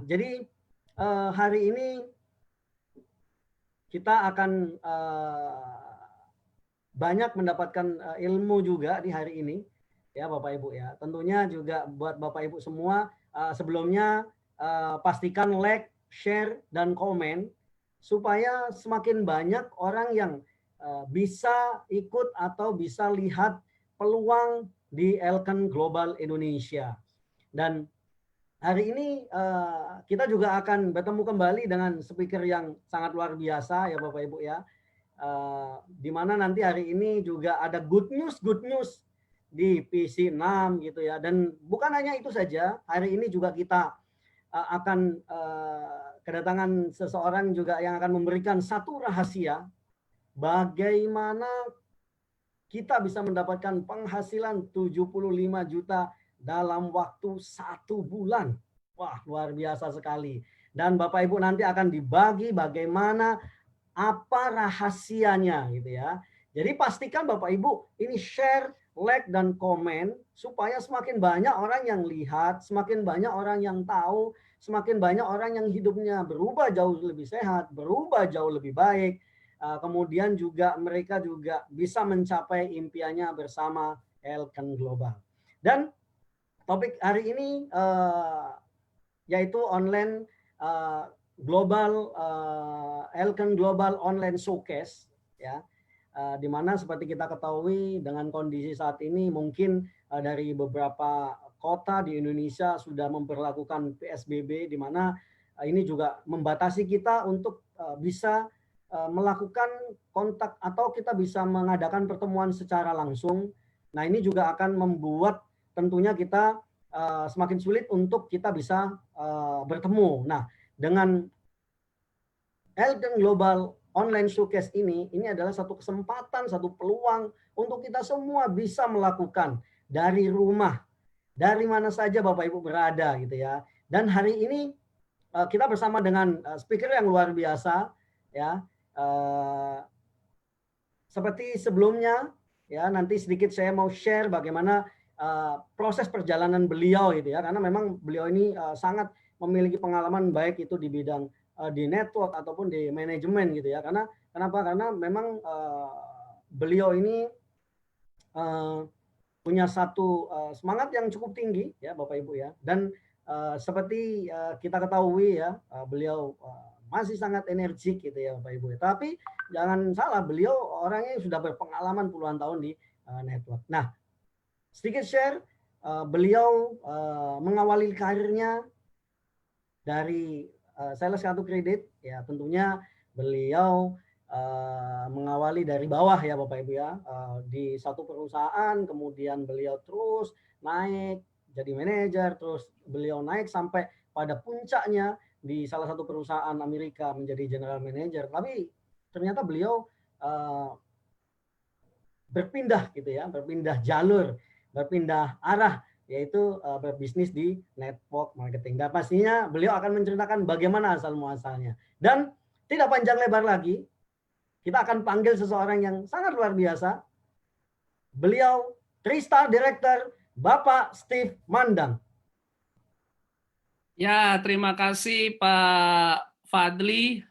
jadi hari ini kita akan banyak mendapatkan ilmu juga di hari ini, ya Bapak Ibu ya. Tentunya juga buat Bapak Ibu semua, sebelumnya pastikan like, share, dan komen supaya semakin banyak orang yang bisa ikut atau bisa lihat peluang di Elken Global Indonesia. Dan hari ini kita juga akan bertemu kembali dengan speaker yang sangat luar biasa ya Bapak Ibu ya. Di mana nanti hari ini juga ada good news di PC6 gitu ya. Dan bukan hanya itu saja, hari ini juga kita akan kedatangan seseorang juga yang akan memberikan satu rahasia bagaimana kita bisa mendapatkan penghasilan 75 juta dalam waktu 1 bulan. Wah, luar biasa sekali. Dan Bapak Ibu nanti akan dibagi bagaimana apa rahasianya gitu ya. Jadi pastikan Bapak Ibu ini share, like, dan komen supaya semakin banyak orang yang lihat, semakin banyak orang yang tahu, semakin banyak orang yang hidupnya berubah jauh lebih sehat, berubah jauh lebih baik. Kemudian juga mereka juga bisa mencapai impiannya bersama Elken Global. Dan topik hari ini yaitu online Global Elken Global Online Showcase ya, di mana seperti kita ketahui dengan kondisi saat ini mungkin dari beberapa kota di Indonesia sudah memperlakukan PSBB, di mana ini juga membatasi kita untuk bisa melakukan kontak atau kita bisa mengadakan pertemuan secara langsung. Nah, ini juga akan membuat tentunya kita semakin sulit untuk kita bisa bertemu. Nah, dengan Elken Global Online Showcase ini adalah satu kesempatan, satu peluang untuk kita semua bisa melakukan dari rumah, dari mana saja Bapak Ibu berada gitu ya. Dan hari ini kita bersama dengan speaker yang luar biasa ya. Seperti sebelumnya ya, nanti sedikit saya mau share bagaimana proses perjalanan beliau gitu ya, karena memang beliau ini sangat memiliki pengalaman baik itu di bidang di network ataupun di manajemen gitu ya. Karena kenapa? Karena memang beliau ini punya satu semangat yang cukup tinggi ya Bapak Ibu ya. Dan seperti kita ketahui ya, beliau masih sangat energik gitu ya Bapak Ibu. Tapi jangan salah, beliau orangnya sudah berpengalaman puluhan tahun di network. Nah, sedikit share, beliau mengawali karirnya dari sales kartu kredit ya, tentunya beliau mengawali dari bawah ya Bapak Ibu ya, di satu perusahaan, kemudian beliau terus naik jadi manajer, terus beliau naik sampai pada puncaknya di salah satu perusahaan Amerika menjadi general manager. Tapi ternyata beliau berpindah gitu ya, berpindah jalur, berpindah arah, yaitu berbisnis di network marketing. Dan pastinya beliau akan menceritakan bagaimana asal muasalnya. Dan tidak panjang lebar lagi, kita akan panggil seseorang yang sangat luar biasa. Beliau 3-star director Bapak Steve Mandang. Ya, terima kasih Pak Fadli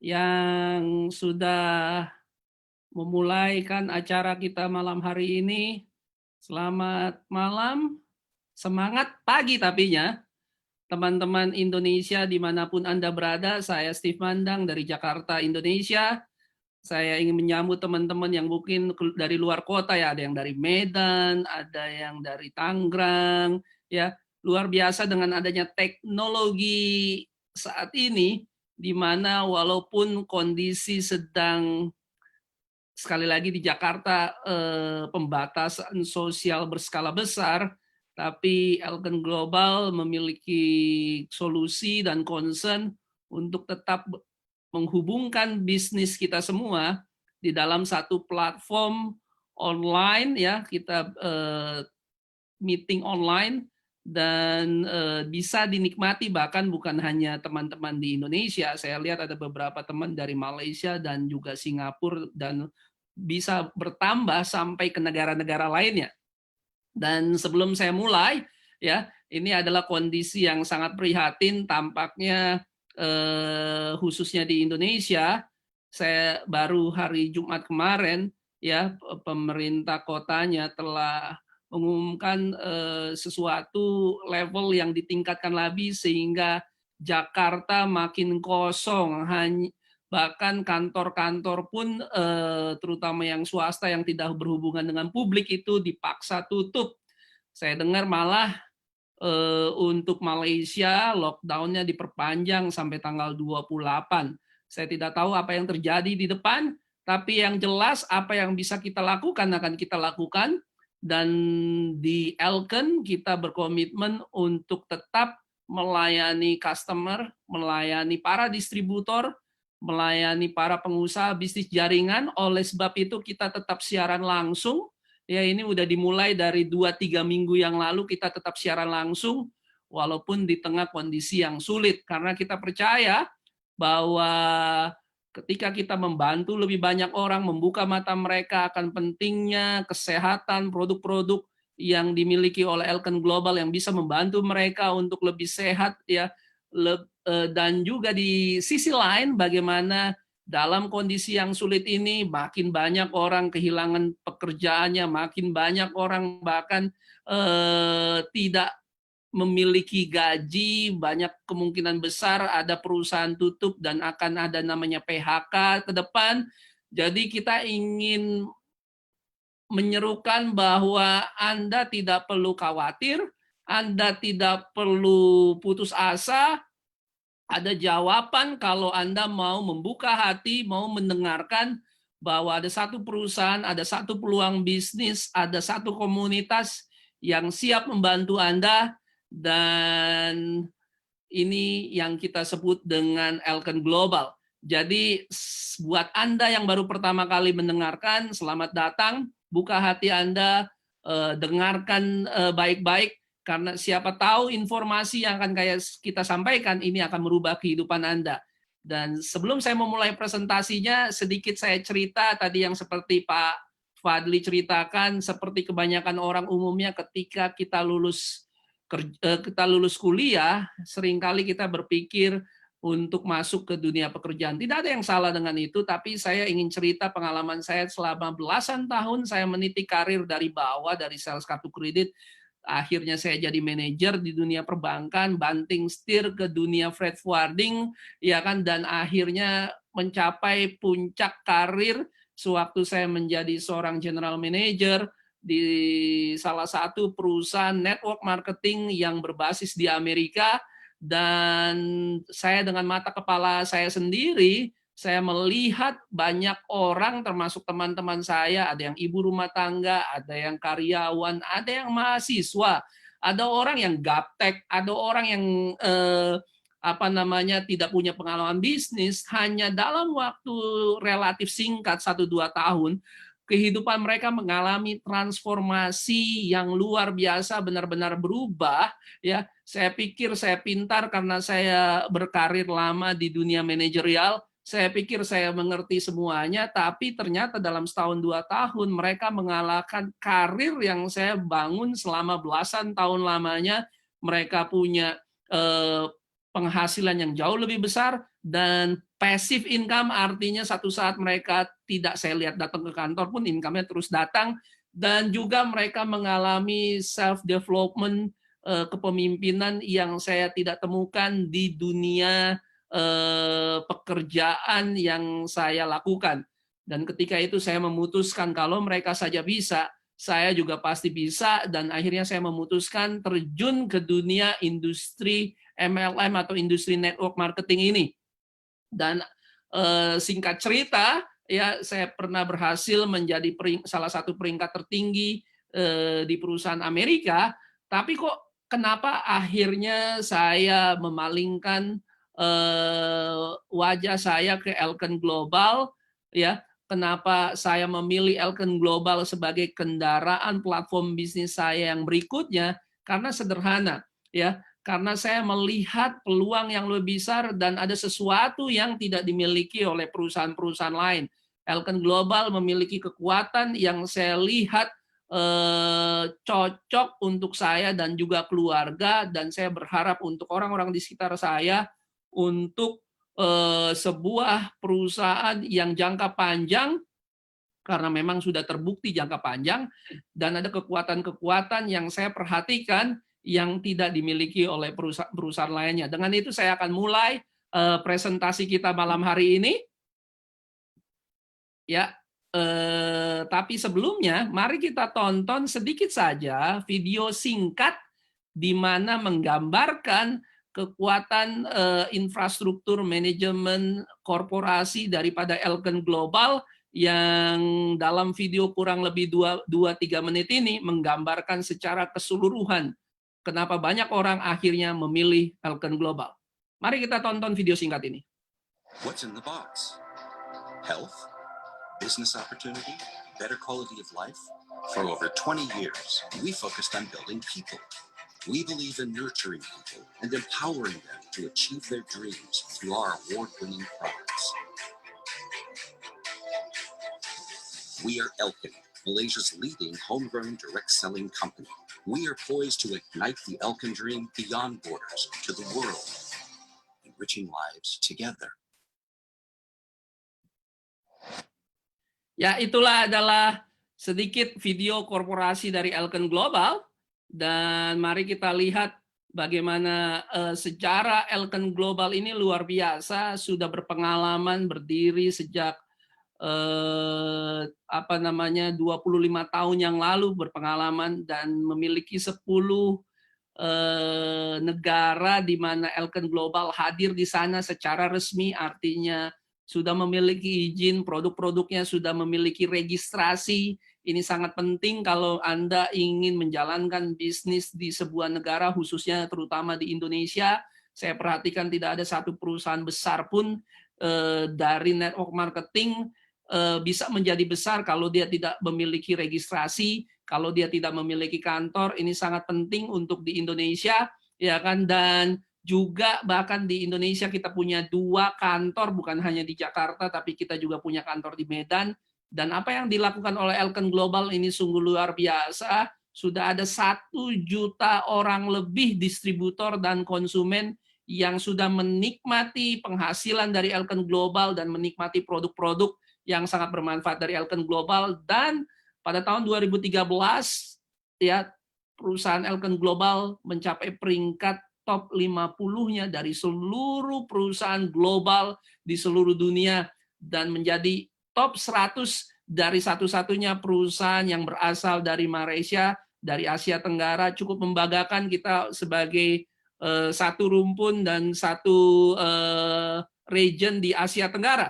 yang sudah memulaikan acara kita malam hari ini. Selamat malam, semangat pagi tapinya. Teman-teman Indonesia dimanapun Anda berada, saya Steve Mandang dari Jakarta, Indonesia. Saya ingin menyambut teman-teman yang mungkin dari luar kota ya, ada yang dari Medan, ada yang dari Tangerang, ya. Luar biasa dengan adanya teknologi saat ini, di mana walaupun kondisi sedang, sekali lagi di Jakarta, pembatasan sosial berskala besar, tapi Elken Global memiliki solusi dan concern untuk tetap menghubungkan bisnis kita semua di dalam satu platform online ya, kita meeting online dan bisa dinikmati bahkan bukan hanya teman-teman di Indonesia. Saya lihat ada beberapa teman dari Malaysia dan juga Singapura dan bisa bertambah sampai ke negara-negara lainnya. Dan sebelum saya mulai, ya. Ini adalah kondisi yang sangat prihatin tampaknya, khususnya di Indonesia. Saya baru hari Jumat kemarin, ya, pemerintah kotanya telah mengumumkan sesuatu level yang ditingkatkan lagi sehingga Jakarta makin kosong, bahkan kantor-kantor pun terutama yang swasta yang tidak berhubungan dengan publik itu dipaksa tutup. Saya dengar malah untuk Malaysia lockdown-nya diperpanjang sampai tanggal 28. Saya tidak tahu apa yang terjadi di depan, tapi yang jelas apa yang bisa kita lakukan akan kita lakukan. Dan di Elken kita berkomitmen untuk tetap melayani customer, melayani para distributor, melayani para pengusaha bisnis jaringan. Oleh sebab itu kita tetap siaran langsung. Ya, ini udah dimulai dari 2-3 minggu yang lalu kita tetap siaran langsung walaupun di tengah kondisi yang sulit, karena kita percaya bahwa ketika kita membantu lebih banyak orang, membuka mata mereka akan pentingnya kesehatan, produk-produk yang dimiliki oleh Elken Global yang bisa membantu mereka untuk lebih sehat, ya. Dan juga di sisi lain bagaimana dalam kondisi yang sulit ini makin banyak orang kehilangan pekerjaannya, makin banyak orang bahkan tidak memiliki gaji, banyak kemungkinan besar ada perusahaan tutup dan akan ada namanya PHK ke depan. Jadi kita ingin menyerukan bahwa Anda tidak perlu khawatir, Anda tidak perlu putus asa, ada jawaban kalau Anda mau membuka hati, mau mendengarkan bahwa ada satu perusahaan, ada satu peluang bisnis, ada satu komunitas yang siap membantu Anda. Dan ini yang kita sebut dengan Elken Global. Jadi buat Anda yang baru pertama kali mendengarkan, selamat datang, buka hati Anda, dengarkan baik-baik, karena siapa tahu informasi yang akan kita sampaikan ini akan merubah kehidupan Anda. Dan sebelum saya memulai presentasinya, sedikit saya cerita tadi yang seperti Pak Fadli ceritakan, seperti kebanyakan orang umumnya ketika kita lulus kuliah, seringkali kita berpikir untuk masuk ke dunia pekerjaan. Tidak ada yang salah dengan itu, tapi saya ingin cerita pengalaman saya selama belasan tahun saya meniti karir dari bawah, dari sales kartu kredit. Akhirnya saya jadi manajer di dunia perbankan, banting setir ke dunia freight forwarding, ya kan, dan akhirnya mencapai puncak karir sewaktu saya menjadi seorang general manager di salah satu perusahaan network marketing yang berbasis di Amerika. Dan saya dengan mata kepala saya sendiri, saya melihat banyak orang termasuk teman-teman saya, ada yang ibu rumah tangga, ada yang karyawan, ada yang mahasiswa, ada orang yang gaptek, ada orang yang tidak punya pengalaman bisnis, hanya dalam waktu relatif singkat 1-2 tahun kehidupan mereka mengalami transformasi yang luar biasa, benar-benar berubah. Ya, saya pikir saya pintar karena saya berkarir lama di dunia manajerial. Saya pikir saya mengerti semuanya, tapi ternyata dalam setahun 2 tahun mereka mengalahkan karir yang saya bangun selama belasan tahun lamanya. Mereka punya penghasilan yang jauh lebih besar dan passive income, artinya satu saat mereka tidak saya lihat datang ke kantor pun income-nya terus datang. Dan juga mereka mengalami self-development, kepemimpinan yang saya tidak temukan di dunia pekerjaan yang saya lakukan. Dan ketika itu saya memutuskan kalau mereka saja bisa, saya juga pasti bisa. Dan akhirnya saya memutuskan terjun ke dunia industri MLM atau industri network marketing ini. Dan singkat cerita, ya, saya pernah berhasil menjadi salah satu peringkat tertinggi di perusahaan Amerika. Tapi kok kenapa akhirnya saya memalingkan wajah saya ke Elken Global? Ya, kenapa saya memilih Elken Global sebagai kendaraan platform bisnis saya yang berikutnya? Karena sederhana, ya. Karena saya melihat peluang yang lebih besar dan ada sesuatu yang tidak dimiliki oleh perusahaan-perusahaan lain. Elken Global memiliki kekuatan yang saya lihat cocok untuk saya dan juga keluarga, dan saya berharap untuk orang-orang di sekitar saya untuk sebuah perusahaan yang jangka panjang, karena memang sudah terbukti jangka panjang, dan ada kekuatan-kekuatan yang saya perhatikan yang tidak dimiliki oleh perusahaan lainnya. Dengan itu saya akan mulai presentasi kita malam hari ini. Ya, tapi sebelumnya mari kita tonton sedikit saja video singkat di mana menggambarkan kekuatan infrastruktur manajemen korporasi daripada Elken Global yang dalam video kurang lebih 2-3 menit ini menggambarkan secara keseluruhan kenapa banyak orang akhirnya memilih Elken Global. Mari kita tonton video singkat ini. What's in the box? Health? Business opportunity, better quality of life. For over 20 years, we focused on building people. We believe in nurturing people and empowering them to achieve their dreams through our award-winning products. We are Elken, Malaysia's leading homegrown direct selling company. We are poised to ignite the Elken dream beyond borders to the world, enriching lives together. Ya, itulah adalah sedikit video korporasi dari Elken Global, dan mari kita lihat bagaimana sejarah Elken Global ini luar biasa, sudah berpengalaman berdiri sejak 25 tahun yang lalu berpengalaman dan memiliki 10 negara di mana Elken Global hadir di sana secara resmi, artinya sudah memiliki izin, produk-produknya sudah memiliki registrasi. Ini sangat penting kalau Anda ingin menjalankan bisnis di sebuah negara, khususnya terutama di Indonesia. Saya perhatikan tidak ada satu perusahaan besar pun dari network marketing bisa menjadi besar kalau dia tidak memiliki registrasi, kalau dia tidak memiliki kantor. Ini sangat penting untuk di Indonesia, ya kan? Dan juga bahkan di Indonesia kita punya 2 kantor, bukan hanya di Jakarta, tapi kita juga punya kantor di Medan. Dan apa yang dilakukan oleh Elken Global ini sungguh luar biasa. Sudah ada 1 juta orang lebih distributor dan konsumen yang sudah menikmati penghasilan dari Elken Global dan menikmati produk-produk yang sangat bermanfaat dari Elken Global. Dan pada tahun 2013, ya, perusahaan Elken Global mencapai peringkat top 50-nya dari seluruh perusahaan global di seluruh dunia dan menjadi top 100 dari satu-satunya perusahaan yang berasal dari Malaysia, dari Asia Tenggara. Cukup membanggakan kita sebagai satu rumpun dan satu region di Asia Tenggara.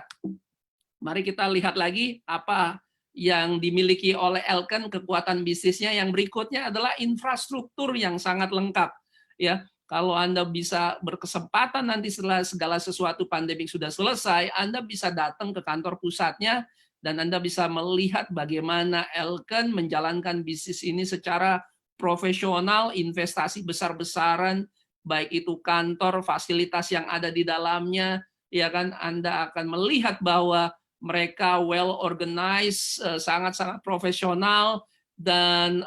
Mari kita lihat lagi apa yang dimiliki oleh Elken, kekuatan bisnisnya. Yang berikutnya adalah infrastruktur yang sangat lengkap, ya. Kalau Anda bisa berkesempatan nanti setelah segala sesuatu pandemik sudah selesai, Anda bisa datang ke kantor pusatnya dan Anda bisa melihat bagaimana Elken menjalankan bisnis ini secara profesional, investasi besar-besaran, baik itu kantor, fasilitas yang ada di dalamnya, ya kan? Anda akan melihat bahwa mereka well organized, sangat-sangat profesional, dan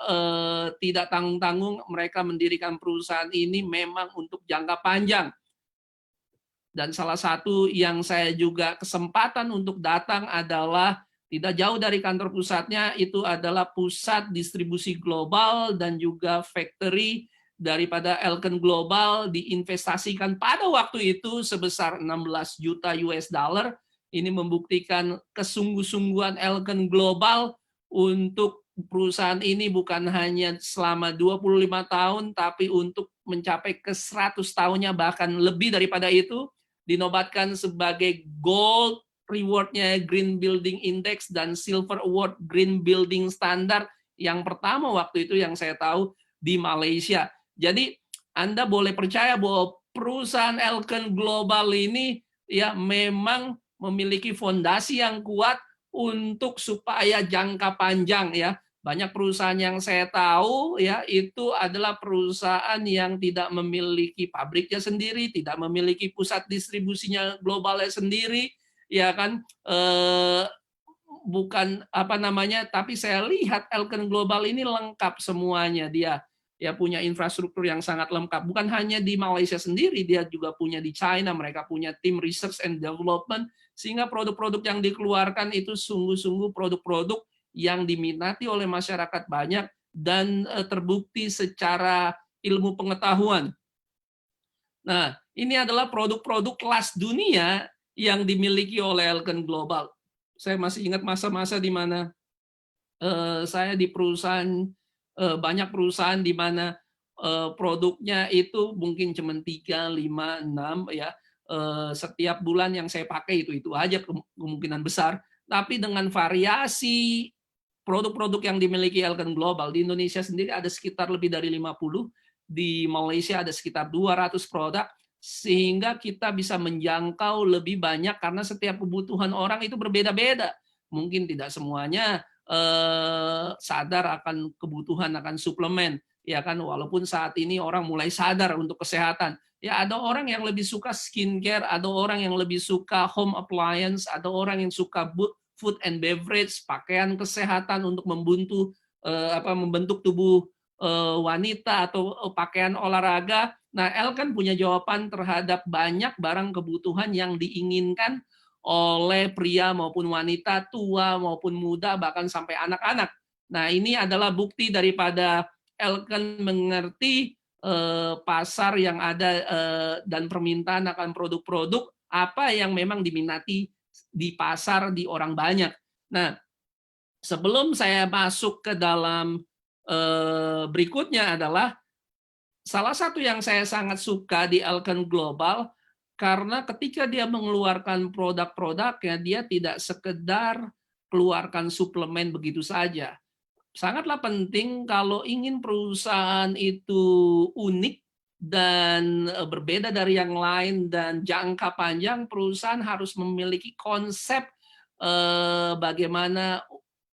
tidak tanggung-tanggung. Mereka mendirikan perusahaan ini memang untuk jangka panjang. Dan salah satu yang saya juga kesempatan untuk datang adalah tidak jauh dari kantor pusatnya, itu adalah pusat distribusi global dan juga factory daripada Elken Global, diinvestasikan pada waktu itu sebesar 16 juta US dollar. Ini membuktikan kesungguh-sungguhan Elken Global untuk perusahaan ini bukan hanya selama 25 tahun, tapi untuk mencapai ke 100 tahunnya, bahkan lebih daripada itu, dinobatkan sebagai Gold Reward-nya Green Building Index dan Silver Award Green Building Standard yang pertama waktu itu yang saya tahu di Malaysia. Jadi Anda boleh percaya bahwa perusahaan Elken Global ini ya memang memiliki fondasi yang kuat untuk supaya jangka panjang, ya. Banyak perusahaan yang saya tahu ya itu adalah perusahaan yang tidak memiliki pabriknya sendiri, tidak memiliki pusat distribusinya globalnya sendiri, ya kan, bukan apa namanya, tapi saya lihat Elken Global ini lengkap semuanya. Dia punya infrastruktur yang sangat lengkap. Bukan hanya di Malaysia sendiri, dia juga punya di China. Mereka punya tim research and development, sehingga produk-produk yang dikeluarkan itu sungguh-sungguh produk-produk yang diminati oleh masyarakat banyak dan terbukti secara ilmu pengetahuan. Nah, ini adalah produk-produk kelas dunia yang dimiliki oleh Elken Global. Saya masih ingat masa-masa di mana saya di perusahaan, banyak perusahaan di mana produknya itu mungkin cuma 3, 5, 6 ya. Setiap bulan yang saya pakai itu aja kemungkinan besar. Tapi dengan variasi produk-produk yang dimiliki Elken Global, di Indonesia sendiri ada sekitar lebih dari 50, di Malaysia ada sekitar 200 produk, sehingga kita bisa menjangkau lebih banyak karena setiap kebutuhan orang itu berbeda-beda. Mungkin tidak semuanya sadar akan kebutuhan akan suplemen, ya kan, walaupun saat ini orang mulai sadar untuk kesehatan. Ya, ada orang yang lebih suka skincare, ada orang yang lebih suka home appliance, ada orang yang suka food and beverage, pakaian kesehatan untuk membentuk tubuh wanita, atau pakaian olahraga. Nah, Elken punya jawaban terhadap banyak barang kebutuhan yang diinginkan oleh pria maupun wanita, tua maupun muda, bahkan sampai anak-anak. Nah, ini adalah bukti daripada Elken mengerti pasar yang ada dan permintaan akan produk-produk apa yang memang diminati di pasar di orang banyak. Nah, sebelum saya masuk ke dalam berikutnya adalah salah satu yang saya sangat suka di Elken Global, karena ketika dia mengeluarkan produk-produknya, dia tidak sekedar keluarkan suplemen begitu saja. Sangatlah penting kalau ingin perusahaan itu unik dan berbeda dari yang lain dan jangka panjang, perusahaan harus memiliki konsep bagaimana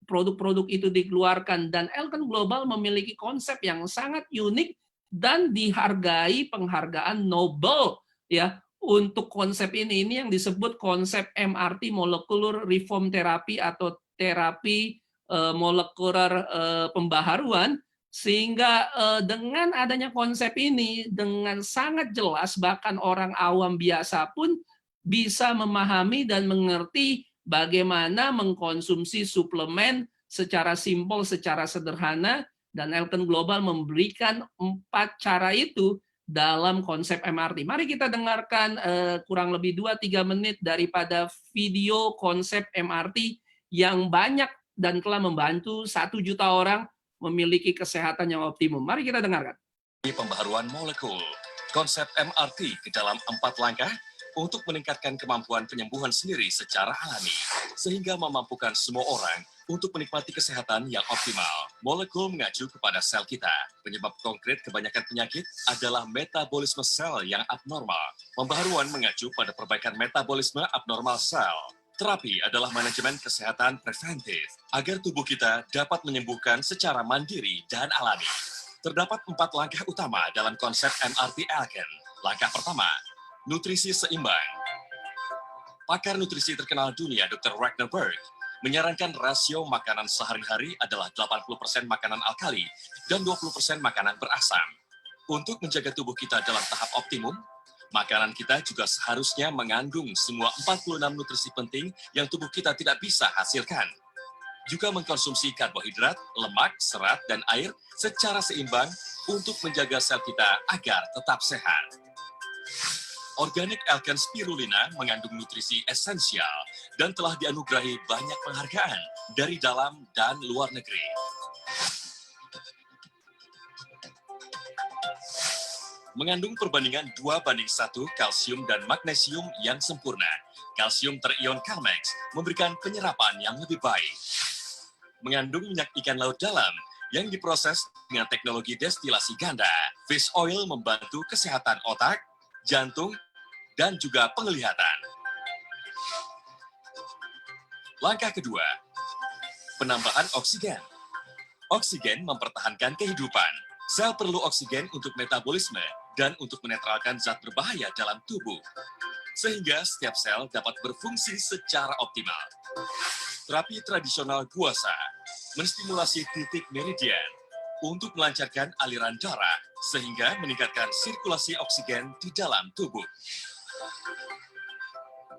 produk-produk itu dikeluarkan. Dan Elken Global memiliki konsep yang sangat unik dan dihargai penghargaan Nobel ya untuk konsep ini yang disebut konsep MRT, molecular reform therapy, atau terapi molekuler pembaharuan, sehingga dengan adanya konsep ini dengan sangat jelas bahkan orang awam biasa pun bisa memahami dan mengerti bagaimana mengkonsumsi suplemen secara simpel, secara sederhana, dan Elken Global memberikan 4 cara itu dalam konsep MRT. Mari kita dengarkan kurang lebih 2-3 menit daripada video konsep MRT yang banyak dan telah membantu 1 juta orang memiliki kesehatan yang optimum. Mari kita dengarkan. Pembaharuan molekul, konsep MRT ke dalam 4 langkah untuk meningkatkan kemampuan penyembuhan sendiri secara alami, sehingga memampukan semua orang untuk menikmati kesehatan yang optimal. Molekul mengacu kepada sel kita. Penyebab konkret kebanyakan penyakit adalah metabolisme sel yang abnormal. Pembaharuan mengacu pada perbaikan metabolisme abnormal sel. Terapi adalah manajemen kesehatan preventif, agar tubuh kita dapat menyembuhkan secara mandiri dan alami. Terdapat 4 langkah utama dalam konsep MRT Elken. Langkah pertama, nutrisi seimbang. Pakar nutrisi terkenal dunia Dr. Ragnar Berg menyarankan rasio makanan sehari-hari adalah 80% makanan alkali dan 20% makanan berasam. Untuk menjaga tubuh kita dalam tahap optimum, makanan kita juga seharusnya mengandung semua 46 nutrisi penting yang tubuh kita tidak bisa hasilkan. Juga mengkonsumsi karbohidrat, lemak, serat, dan air secara seimbang untuk menjaga sel kita agar tetap sehat. Organik Elken Spirulina mengandung nutrisi esensial dan telah dianugerahi banyak penghargaan dari dalam dan luar negeri. Mengandung perbandingan 2:1 kalsium dan magnesium yang sempurna. Kalsium terion Calmex memberikan penyerapan yang lebih baik. Mengandung minyak ikan laut dalam yang diproses dengan teknologi destilasi ganda. Fish oil membantu kesehatan otak, jantung, dan juga penglihatan. Langkah kedua, penambahan oksigen. Oksigen mempertahankan kehidupan. Sel perlu oksigen untuk metabolisme dan untuk menetralkan zat berbahaya dalam tubuh, sehingga setiap sel dapat berfungsi secara optimal. Terapi tradisional guasa menstimulasi titik meridian untuk melancarkan aliran darah sehingga meningkatkan sirkulasi oksigen di dalam tubuh.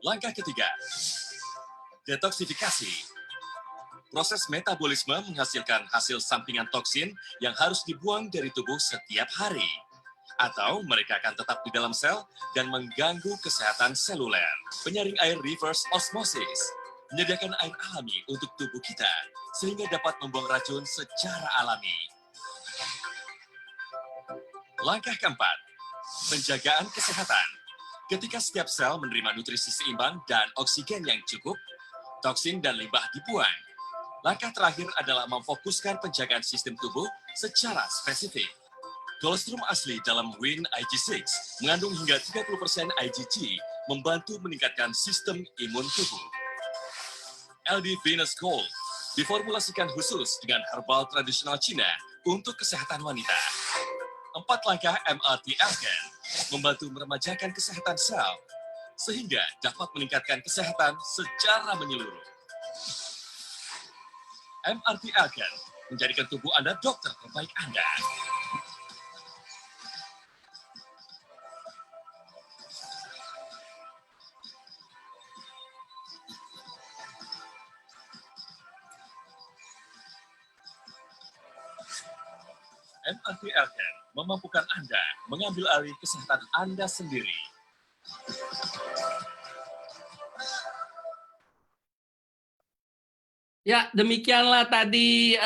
Langkah ketiga, detoksifikasi. Proses metabolisme menghasilkan hasil sampingan toksin yang harus dibuang dari tubuh setiap hari. Atau mereka akan tetap di dalam sel dan mengganggu kesehatan seluler. Penyaring air reverse osmosis menyediakan air alami untuk tubuh kita sehingga dapat membuang racun secara alami. Langkah keempat, penjagaan kesehatan. Ketika setiap sel menerima nutrisi seimbang dan oksigen yang cukup, toksin dan limbah dibuang. Langkah terakhir adalah memfokuskan penjagaan sistem tubuh secara spesifik. Kolostrum asli dalam Win IG6 mengandung hingga 30% IgG, membantu meningkatkan sistem imun tubuh. LD Venus Gold diformulasikan khusus dengan herbal tradisional Cina untuk kesehatan wanita. 4 langkah MRT Alken membantu meremajakan kesehatan sel sehingga dapat meningkatkan kesehatan secara menyeluruh. MRT Alken menjadikan tubuh Anda dokter terbaik Anda. MRT Alken memampukan Anda mengambil alih kesehatan Anda sendiri. Ya, demikianlah tadi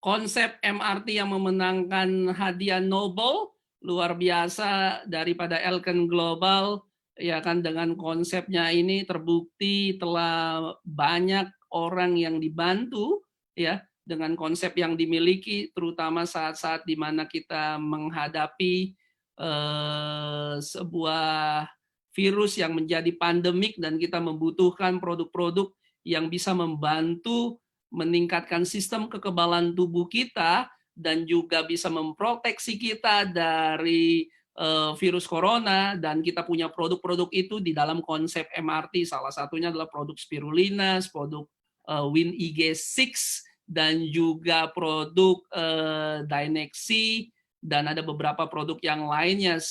konsep MRT yang memenangkan hadiah Nobel, luar biasa daripada Alken Global, ya kan, dengan konsepnya ini terbukti telah banyak orang yang dibantu, ya, dengan konsep yang dimiliki, terutama saat-saat di mana kita menghadapi sebuah virus yang menjadi pandemik dan kita membutuhkan produk-produk yang bisa membantu meningkatkan sistem kekebalan tubuh kita dan juga bisa memproteksi kita dari virus corona, dan kita punya produk-produk itu di dalam konsep MRT. Salah satunya adalah produk spirulina, produk Win IG6, dan juga produk Dynexy, dan ada beberapa produk yang lainnya,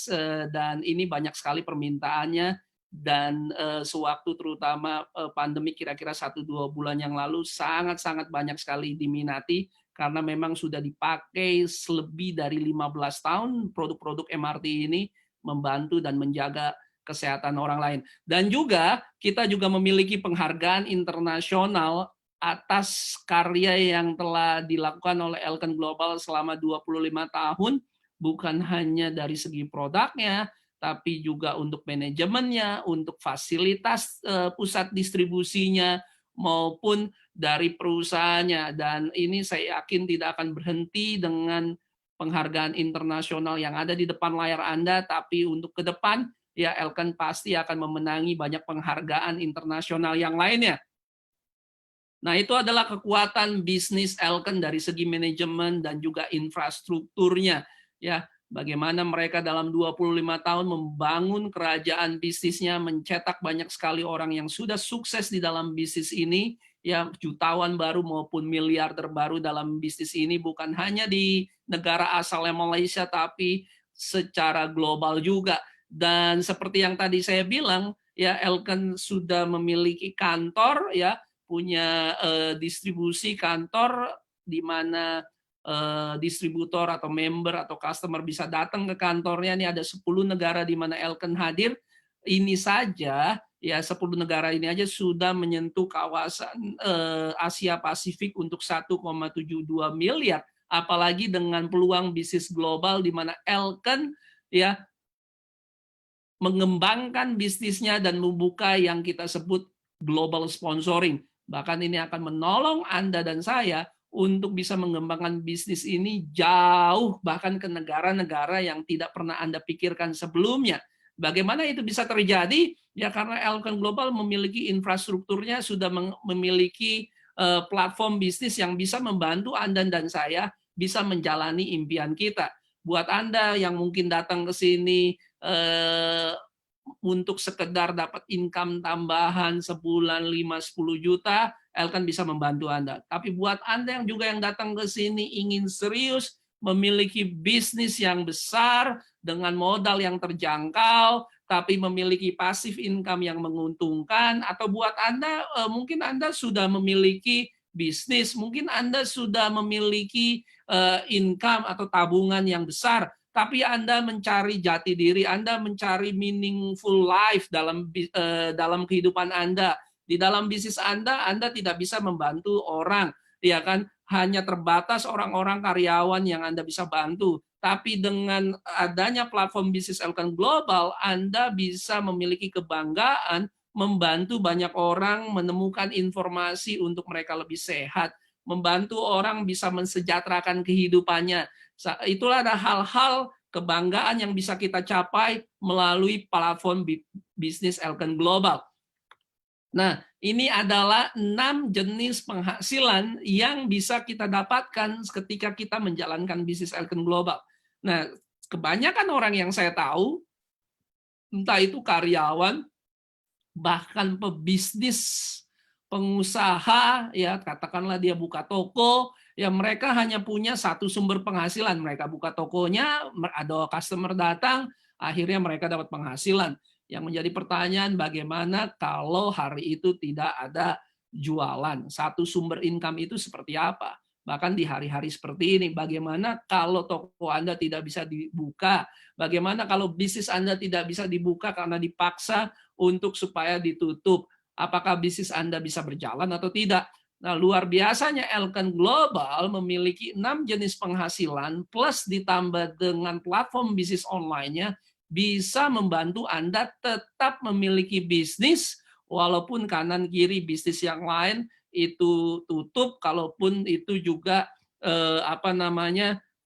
dan ini banyak sekali permintaannya, dan sewaktu terutama pandemi kira-kira 1-2 bulan yang lalu sangat-sangat banyak sekali diminati karena memang sudah dipakai lebih dari 15 tahun produk-produk MRT ini membantu dan menjaga kesehatan orang lain. Dan juga kita juga memiliki penghargaan internasional atas karya yang telah dilakukan oleh Alken Global selama 25 tahun, bukan hanya dari segi produknya, tapi juga untuk manajemennya, untuk fasilitas pusat distribusinya, maupun dari perusahaannya. Dan ini saya yakin tidak akan berhenti dengan penghargaan internasional yang ada di depan layar Anda, tapi untuk ke depan, ya Alken pasti akan memenangi banyak penghargaan internasional yang lainnya. Nah, itu adalah kekuatan bisnis Alken dari segi manajemen dan juga infrastrukturnya. Ya, bagaimana mereka dalam 25 tahun membangun kerajaan bisnisnya, mencetak banyak sekali orang yang sudah sukses di dalam bisnis ini, ya jutawan baru maupun miliarder baru dalam bisnis ini, bukan hanya di negara asalnya Malaysia, tapi secara global juga. Dan seperti yang tadi saya bilang, ya Alken sudah memiliki kantor, ya punya distribusi kantor di mana distributor atau member atau customer bisa datang ke kantornya. Ini ada 10 negara di mana Alken hadir. Ini saja ya 10 negara ini aja sudah menyentuh kawasan Asia Pasifik untuk 1,72 miliar. Apalagi dengan peluang bisnis global di mana Alken ya mengembangkan bisnisnya dan membuka yang kita sebut global sponsoring. Bahkan ini akan menolong Anda dan saya untuk bisa mengembangkan bisnis ini jauh bahkan ke negara-negara yang tidak pernah Anda pikirkan sebelumnya. Bagaimana itu bisa terjadi? Ya karena Alken Global memiliki infrastrukturnya, sudah memiliki platform bisnis yang bisa membantu Anda dan saya bisa menjalani impian kita. Buat Anda yang mungkin datang ke sini untuk sekedar dapat income tambahan sebulan 5-10 juta, Elkan bisa membantu Anda. Tapi buat Anda yang juga yang datang ke sini ingin serius, memiliki bisnis yang besar dengan modal yang terjangkau, tapi memiliki passive income yang menguntungkan, atau buat Anda mungkin Anda sudah memiliki bisnis, mungkin Anda sudah memiliki income atau tabungan yang besar, tapi Anda mencari jati diri, Anda mencari meaningful life dalam kehidupan Anda. Di dalam bisnis Anda tidak bisa membantu orang, ya kan? Hanya terbatas orang-orang karyawan yang Anda bisa bantu. Tapi dengan adanya platform bisnis Elkan Global, Anda bisa memiliki kebanggaan membantu banyak orang menemukan informasi untuk mereka lebih sehat, membantu orang bisa mensejahterakan kehidupannya. Itulah ada hal-hal kebanggaan yang bisa kita capai melalui platform bisnis Elkan Global. Nah, ini adalah 6 jenis penghasilan yang bisa kita dapatkan ketika kita menjalankan bisnis Elkan Global. Nah, kebanyakan orang yang saya tahu, entah itu karyawan, bahkan pebisnis, pengusaha, ya katakanlah dia buka toko, ya mereka hanya punya satu sumber penghasilan. Mereka buka tokonya, ada customer datang, akhirnya mereka dapat penghasilan. Yang menjadi pertanyaan, bagaimana kalau hari itu tidak ada jualan? Satu sumber income itu seperti apa? Bahkan di hari-hari seperti ini, bagaimana kalau toko Anda tidak bisa dibuka? Bagaimana kalau bisnis Anda tidak bisa dibuka karena dipaksa untuk supaya ditutup? Apakah bisnis Anda bisa berjalan atau tidak? Nah, luar biasanya Elkan Global memiliki 6 jenis penghasilan plus ditambah dengan platform bisnis online-nya bisa membantu Anda tetap memiliki bisnis walaupun kanan kiri bisnis yang lain itu tutup, kalaupun itu juga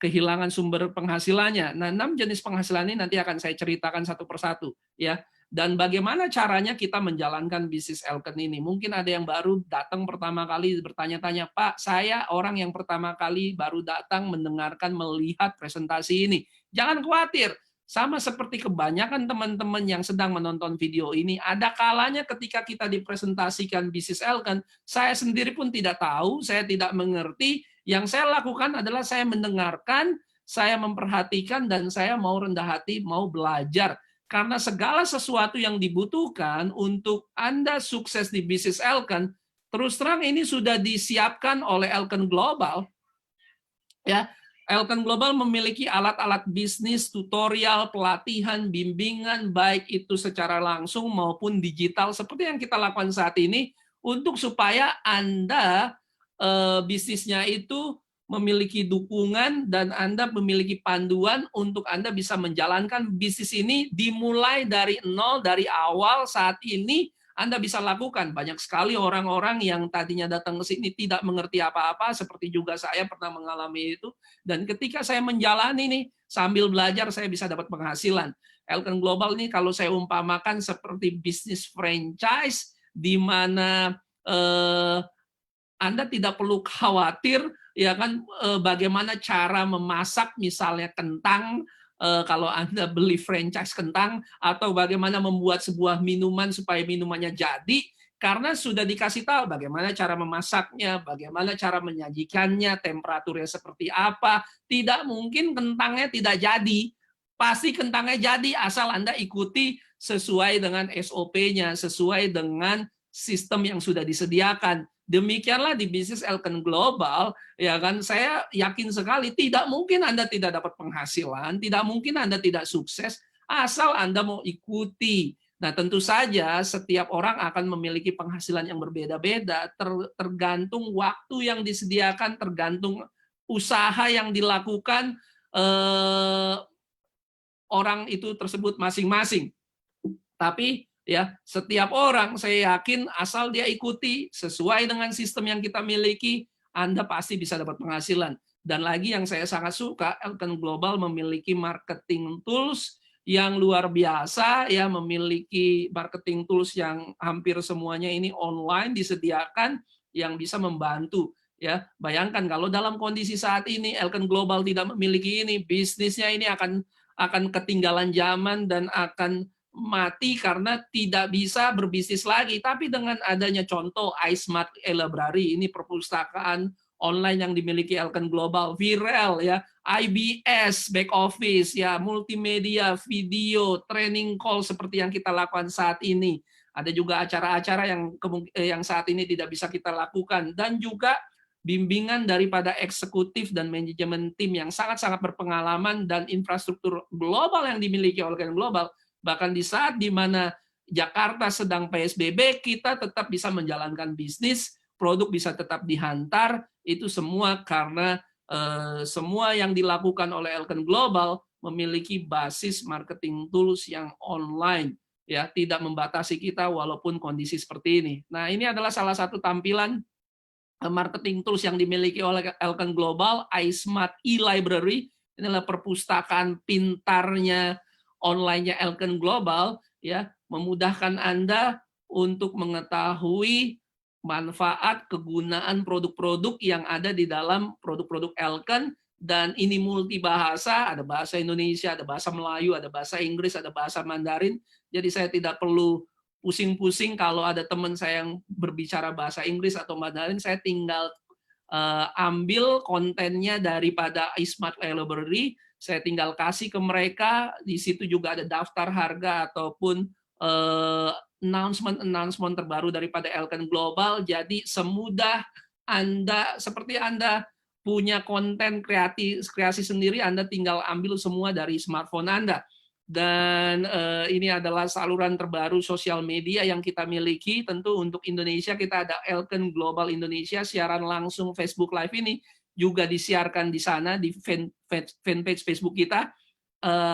kehilangan sumber penghasilannya. Nah, 6 jenis penghasilan ini nanti akan saya ceritakan satu persatu, ya. Dan bagaimana caranya kita menjalankan bisnis Elkan ini? Mungkin ada yang baru datang pertama kali bertanya-tanya, Pak, saya orang yang pertama kali baru datang mendengarkan, melihat presentasi ini. Jangan khawatir. Sama seperti kebanyakan teman-teman yang sedang menonton video ini, ada kalanya ketika kita dipresentasikan bisnis Elkan, saya sendiri pun tidak tahu, saya tidak mengerti. Yang saya lakukan adalah saya mendengarkan, saya memperhatikan, dan saya mau rendah hati, mau belajar. Karena segala sesuatu yang dibutuhkan untuk Anda sukses di bisnis Elkan, terus terang ini sudah disiapkan oleh Elkan Global, ya. Elkan Global memiliki alat-alat bisnis, tutorial, pelatihan, bimbingan, baik itu secara langsung maupun digital, seperti yang kita lakukan saat ini, untuk supaya Anda bisnisnya itu memiliki dukungan dan Anda memiliki panduan untuk Anda bisa menjalankan bisnis ini dimulai dari nol, dari awal. Saat ini Anda bisa lakukan. Banyak sekali orang-orang yang tadinya datang ke sini tidak mengerti apa-apa, seperti juga saya pernah mengalami itu. Dan ketika saya menjalani nih, sambil belajar saya bisa dapat penghasilan. Elkan Global ini kalau saya umpamakan seperti bisnis franchise, di mana Anda tidak perlu khawatir, ya kan, bagaimana cara memasak misalnya kentang, kalau Anda beli franchise kentang, atau bagaimana membuat sebuah minuman supaya minumannya jadi, karena sudah dikasih tahu bagaimana cara memasaknya, bagaimana cara menyajikannya, temperaturnya seperti apa. Tidak mungkin kentangnya tidak jadi. Pasti kentangnya jadi asal Anda ikuti sesuai dengan SOP-nya, sesuai dengan sistem yang sudah disediakan. Demikianlah di bisnis Elkan Global, ya kan, saya yakin sekali tidak mungkin Anda tidak dapat penghasilan, tidak mungkin Anda tidak sukses asal Anda mau ikuti. Nah, tentu saja setiap orang akan memiliki penghasilan yang berbeda-beda, tergantung waktu yang disediakan, tergantung usaha yang dilakukan orang itu tersebut masing-masing. Tapi ya, setiap orang saya yakin asal dia ikuti sesuai dengan sistem yang kita miliki, Anda pasti bisa dapat penghasilan. Dan lagi yang saya sangat suka, Elkan Global memiliki marketing tools yang luar biasa, ya, memiliki marketing tools yang hampir semuanya ini online disediakan yang bisa membantu. Ya, bayangkan kalau dalam kondisi saat ini Elkan Global tidak memiliki ini, bisnisnya ini akan ketinggalan zaman dan akan mati karena tidak bisa berbisnis lagi. Tapi dengan adanya contoh iSmart e-Library, ini perpustakaan online yang dimiliki Elken Global, Virel ya, IBS back office ya, multimedia, video, training call seperti yang kita lakukan saat ini. Ada juga acara-acara yang saat ini tidak bisa kita lakukan, dan juga bimbingan daripada eksekutif dan manajemen tim yang sangat-sangat berpengalaman dan infrastruktur global yang dimiliki oleh Elken Global. Bahkan di saat di mana Jakarta sedang PSBB, kita tetap bisa menjalankan bisnis, produk bisa tetap dihantar, itu semua karena semua yang dilakukan oleh Elken Global memiliki basis marketing tools yang online, ya, tidak membatasi kita walaupun kondisi seperti ini. Nah, ini adalah salah satu tampilan marketing tools yang dimiliki oleh Elken Global, iSmart e-Library. Ini adalah perpustakaan pintarnya online-nya Elken Global, ya, memudahkan Anda untuk mengetahui manfaat kegunaan produk-produk yang ada di dalam produk-produk Elken, dan ini multibahasa, ada bahasa Indonesia, ada bahasa Melayu, ada bahasa Inggris, ada bahasa Mandarin. Jadi saya tidak perlu pusing-pusing kalau ada teman saya yang berbicara bahasa Inggris atau Mandarin, saya tinggal ambil kontennya daripada iSmart e-Library, saya tinggal kasih ke mereka. Di situ juga ada daftar harga ataupun announcement terbaru daripada Elken Global. Jadi semudah Anda, seperti Anda punya konten kreasi sendiri, Anda tinggal ambil semua dari smartphone Anda. Dan ini adalah saluran terbaru sosial media yang kita miliki. Tentu untuk Indonesia kita ada Elken Global Indonesia, siaran langsung Facebook Live ini juga disiarkan di sana di fanpage Facebook kita,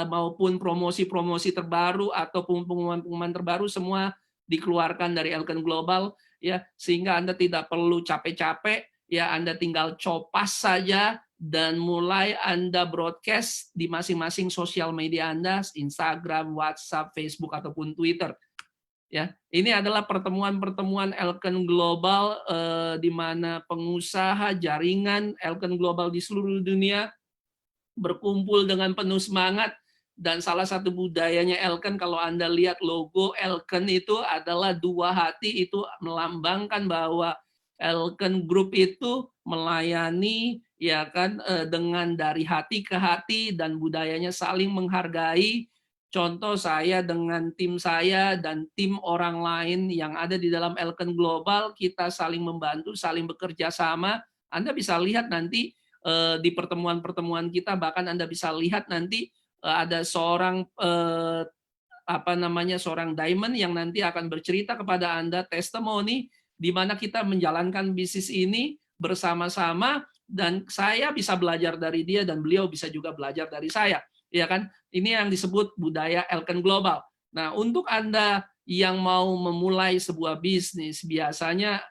maupun promosi-promosi terbaru ataupun pengumuman-pengumuman terbaru semua dikeluarkan dari Elken Global, ya, sehingga Anda tidak perlu capek-capek, ya, Anda tinggal copas saja dan mulai Anda broadcast di masing-masing sosial media Anda, Instagram, WhatsApp, Facebook ataupun Twitter. Ya, ini adalah pertemuan-pertemuan Elken Global di mana pengusaha jaringan Elken Global di seluruh dunia berkumpul dengan penuh semangat. Dan salah satu budayanya Elken, kalau Anda lihat logo Elken itu adalah dua hati, itu melambangkan bahwa Elken Group itu melayani, ya kan, dengan dari hati ke hati, dan budayanya saling menghargai. Contoh saya dengan tim saya dan tim orang lain yang ada di dalam Elken Global, kita saling membantu, saling bekerja sama. Anda bisa lihat nanti di pertemuan-pertemuan kita, bahkan Anda bisa lihat nanti ada seorang seorang diamond yang nanti akan bercerita kepada Anda testimoni di mana kita menjalankan bisnis ini bersama-sama, dan saya bisa belajar dari dia dan beliau bisa juga belajar dari saya, ya kan? Ini yang disebut budaya Elken Global. Nah, untuk Anda yang mau memulai sebuah bisnis, biasanya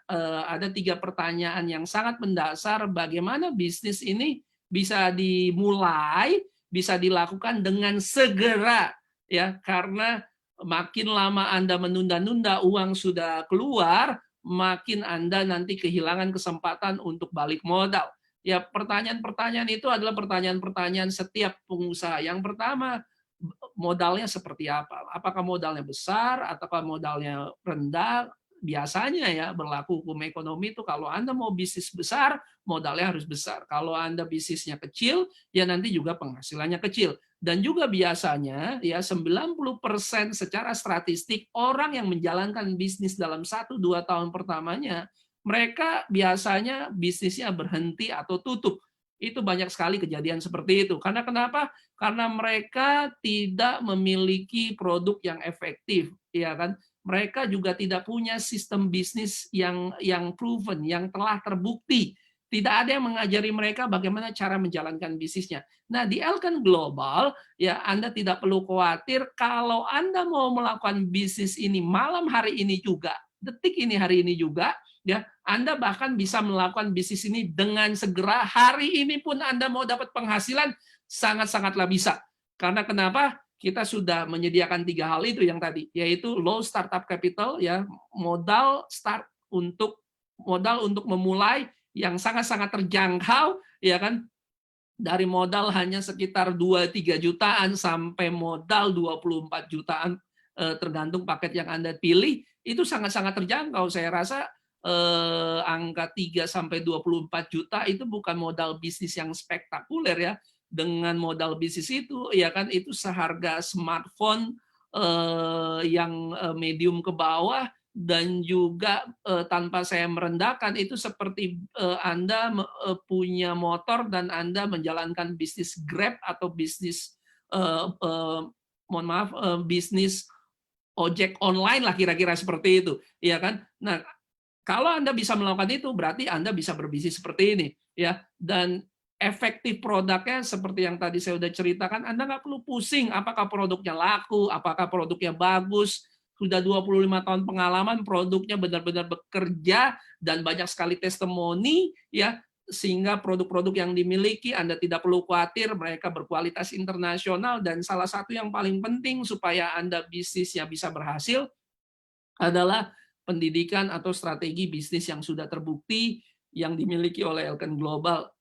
ada 3 pertanyaan yang sangat mendasar bagaimana bisnis ini bisa dimulai, bisa dilakukan dengan segera, ya, karena makin lama Anda menunda-nunda, uang sudah keluar, makin Anda nanti kehilangan kesempatan untuk balik modal. Ya, pertanyaan-pertanyaan itu adalah pertanyaan-pertanyaan setiap pengusaha. Yang pertama, modalnya seperti apa? Apakah modalnya besar ataukah modalnya rendah? Biasanya ya berlaku hukum ekonomi itu kalau Anda mau bisnis besar, modalnya harus besar. Kalau Anda bisnisnya kecil, ya nanti juga penghasilannya kecil. Dan juga biasanya ya 90% secara statistik orang yang menjalankan bisnis dalam 1-2 tahun pertamanya, mereka biasanya bisnisnya berhenti atau tutup. Itu banyak sekali kejadian seperti itu. Karena kenapa? Karena mereka tidak memiliki produk yang efektif, ya kan? Mereka juga tidak punya sistem bisnis yang proven, yang telah terbukti. Tidak ada yang mengajari mereka bagaimana cara menjalankan bisnisnya. Nah, di Elken Global, ya, Anda tidak perlu khawatir kalau Anda mau melakukan bisnis ini malam hari ini juga, detik ini hari ini juga, ya, Anda bahkan bisa melakukan bisnis ini dengan segera. Hari ini pun Anda mau dapat penghasilan, sangat-sangatlah bisa. Karena kenapa? Kita sudah menyediakan 3 hal itu yang tadi, yaitu low startup capital, ya, modal untuk memulai yang sangat-sangat terjangkau, ya kan, dari modal hanya sekitar 2-3 jutaan sampai modal 24 jutaan tergantung paket yang Anda pilih, itu sangat-sangat terjangkau. Saya rasa angka 3 sampai 24 juta itu bukan modal bisnis yang spektakuler ya. Dengan modal bisnis itu ya kan itu seharga smartphone yang medium ke bawah, dan juga tanpa saya merendahkan itu seperti Anda punya motor dan Anda menjalankan bisnis Grab atau bisnis mohon maaf bisnis ojek online lah, kira-kira seperti itu, ya kan? Nah, kalau Anda bisa melakukan itu, berarti Anda bisa berbisnis seperti ini, ya. Dan efektif produknya seperti yang tadi saya sudah ceritakan, Anda nggak perlu pusing apakah produknya laku, apakah produknya bagus. Sudah 25 tahun pengalaman, produknya benar-benar bekerja dan banyak sekali testimoni, ya, sehingga produk-produk yang dimiliki Anda tidak perlu khawatir, mereka berkualitas internasional. Dan salah satu yang paling penting supaya Anda bisnisnya bisa berhasil adalah pendidikan atau strategi bisnis yang sudah terbukti yang dimiliki oleh Elken Global.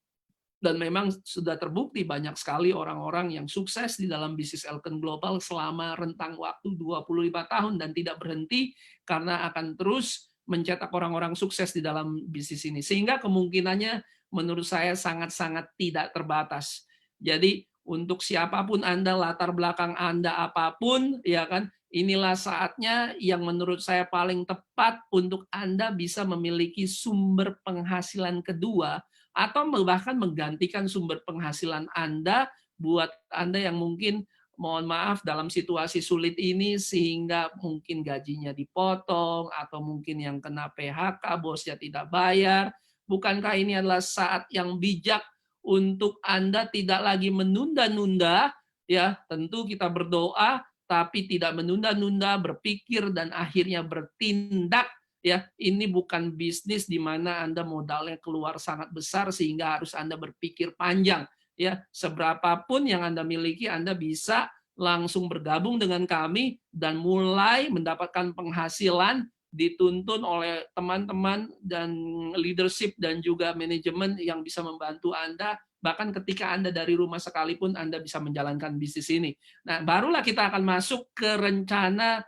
Dan memang sudah terbukti banyak sekali orang-orang yang sukses di dalam bisnis Elken Global selama rentang waktu 25 tahun dan tidak berhenti karena akan terus mencetak orang-orang sukses di dalam bisnis ini. Sehingga kemungkinannya menurut saya sangat-sangat tidak terbatas. Jadi untuk siapapun Anda, latar belakang Anda apapun, ya kan, inilah saatnya yang menurut saya paling tepat untuk Anda bisa memiliki sumber penghasilan kedua atau bahkan menggantikan sumber penghasilan Anda buat Anda yang mungkin mohon maaf dalam situasi sulit ini sehingga mungkin gajinya dipotong atau mungkin yang kena PHK, bosnya tidak bayar. Bukankah ini adalah saat yang bijak untuk Anda tidak lagi menunda-nunda, ya, tentu kita berdoa tapi tidak menunda-nunda, berpikir dan akhirnya bertindak. Ya, ini bukan bisnis di mana Anda modalnya keluar sangat besar sehingga harus Anda berpikir panjang. Ya, seberapapun yang Anda miliki, Anda bisa langsung bergabung dengan kami dan mulai mendapatkan penghasilan dituntun oleh teman-teman dan leadership dan juga manajemen yang bisa membantu Anda. Bahkan ketika Anda dari rumah sekalipun, Anda bisa menjalankan bisnis ini. Nah, barulah kita akan masuk ke rencana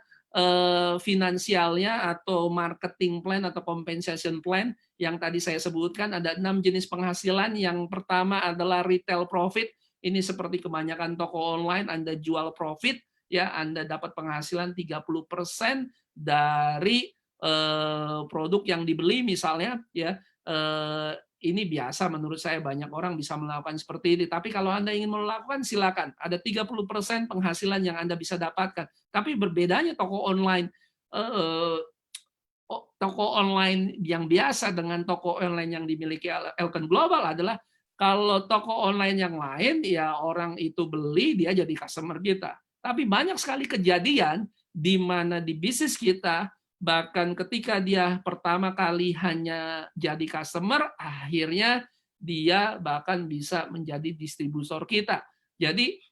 finansialnya atau marketing plan atau compensation plan yang tadi saya sebutkan. Ada 6 jenis penghasilan. Yang pertama adalah retail profit. Ini seperti kebanyakan toko online, Anda jual profit, ya, Anda dapat penghasilan 30% dari produk yang dibeli misalnya, ya. Ini biasa menurut saya, banyak orang bisa melakukan seperti ini. Tapi kalau Anda ingin melakukan, silakan. Ada 30% penghasilan yang Anda bisa dapatkan. Tapi berbedanya toko online yang biasa dengan toko online yang dimiliki Elken Global adalah kalau toko online yang lain, ya orang itu beli, dia jadi customer kita. Tapi banyak sekali kejadian di mana di bisnis kita, bahkan ketika dia pertama kali hanya jadi customer, akhirnya dia bahkan bisa menjadi distributor kita. Jadi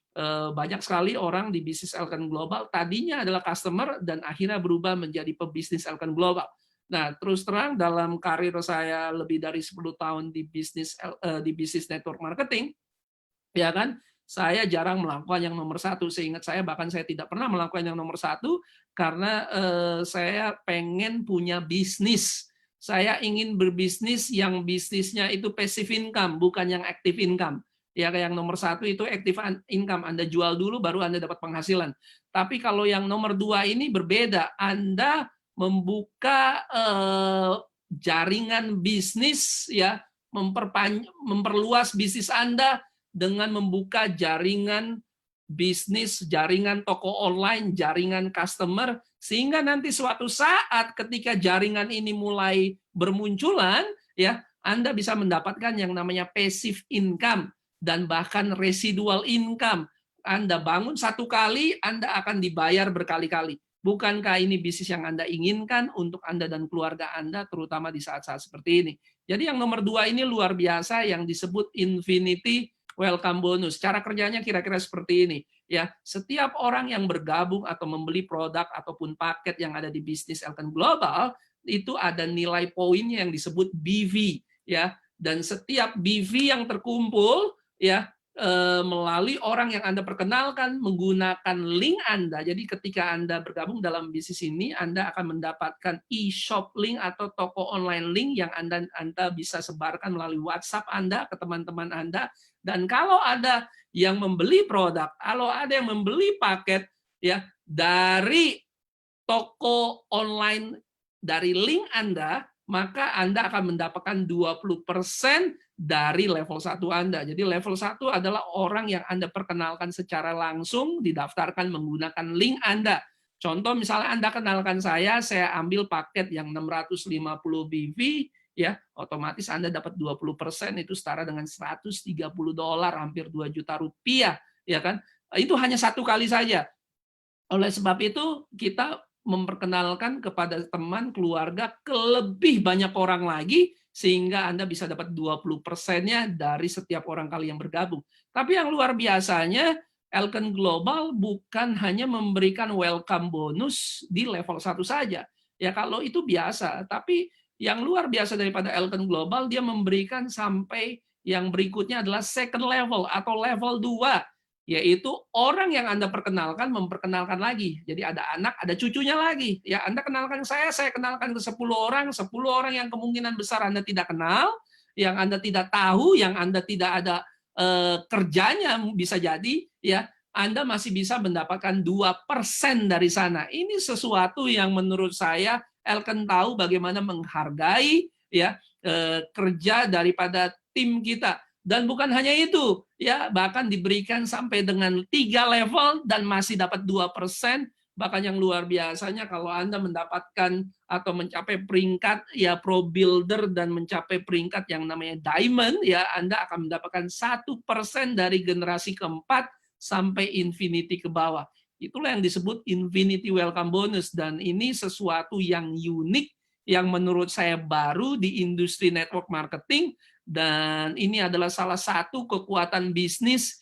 banyak sekali orang di bisnis Elken Global tadinya adalah customer dan akhirnya berubah menjadi pebisnis Elken Global. Nah, terus terang dalam karir saya lebih dari 10 tahun di bisnis network marketing, ya kan, saya jarang melakukan yang nomor satu. Seingat saya bahkan saya tidak pernah melakukan yang nomor satu karena saya pengen punya bisnis. Saya ingin berbisnis yang bisnisnya itu passive income, bukan yang active income. Ya, yang nomor satu itu active income. Anda jual dulu baru Anda dapat penghasilan. Tapi kalau yang nomor 2 ini berbeda. Anda membuka jaringan bisnis, ya, memperluas bisnis Anda dengan membuka jaringan bisnis, jaringan toko online, jaringan customer, sehingga nanti suatu saat ketika jaringan ini mulai bermunculan, ya, Anda bisa mendapatkan yang namanya passive income dan bahkan residual income. Anda bangun satu kali, Anda akan dibayar berkali-kali. Bukankah ini bisnis yang Anda inginkan untuk Anda dan keluarga Anda, terutama di saat-saat seperti ini? Jadi yang nomor 2 ini luar biasa, yang disebut Infinity Welcome Bonus. Cara kerjanya kira-kira seperti ini. Ya, setiap orang yang bergabung atau membeli produk ataupun paket yang ada di bisnis Elken Global, itu ada nilai poinnya yang disebut BV. Ya, dan setiap BV yang terkumpul, ya, melalui orang yang Anda perkenalkan menggunakan link Anda. Jadi ketika Anda bergabung dalam bisnis ini, Anda akan mendapatkan e-shop link atau toko online link yang Anda bisa sebarkan melalui WhatsApp Anda ke teman-teman Anda. Dan kalau ada yang membeli produk, kalau ada yang membeli paket ya dari toko online dari link Anda, maka Anda akan mendapatkan 20% dari level 1 Anda. Jadi level 1 adalah orang yang Anda perkenalkan secara langsung, didaftarkan menggunakan link Anda. Contoh misalnya Anda kenalkan saya ambil paket yang 650 BV, ya otomatis Anda dapat 20%, itu setara dengan $130, hampir 2 juta rupiah, ya kan? Itu hanya satu kali saja. Oleh sebab itu, kita memperkenalkan kepada teman, keluarga, ke lebih banyak orang lagi, sehingga Anda bisa dapat 20%-nya dari setiap orang kali yang bergabung. Tapi yang luar biasanya, Elken Global bukan hanya memberikan welcome bonus di level 1 saja. Ya kalau itu biasa, tapi yang luar biasa daripada Elken Global, dia memberikan sampai yang berikutnya adalah second level atau level 2. Yaitu orang yang Anda perkenalkan memperkenalkan lagi. Jadi ada anak, ada cucunya lagi. Ya, Anda kenalkan saya kenalkan ke 10 orang yang kemungkinan besar Anda tidak kenal, yang Anda tidak tahu, yang Anda tidak ada kerjanya bisa jadi, ya Anda masih bisa mendapatkan 2% dari sana. Ini sesuatu yang menurut saya Elken tahu bagaimana menghargai ya kerja daripada tim kita. Dan bukan hanya itu, ya bahkan diberikan sampai dengan 3 level dan masih dapat 2%. Bahkan yang luar biasanya kalau Anda mendapatkan atau mencapai peringkat ya Pro Builder dan mencapai peringkat yang namanya Diamond, ya Anda akan mendapatkan 1% dari generasi keempat sampai Infinity ke bawah. Itulah yang disebut Infinity Welcome Bonus, dan ini sesuatu yang unik yang menurut saya baru di industri network marketing. Dan ini adalah salah satu kekuatan bisnis,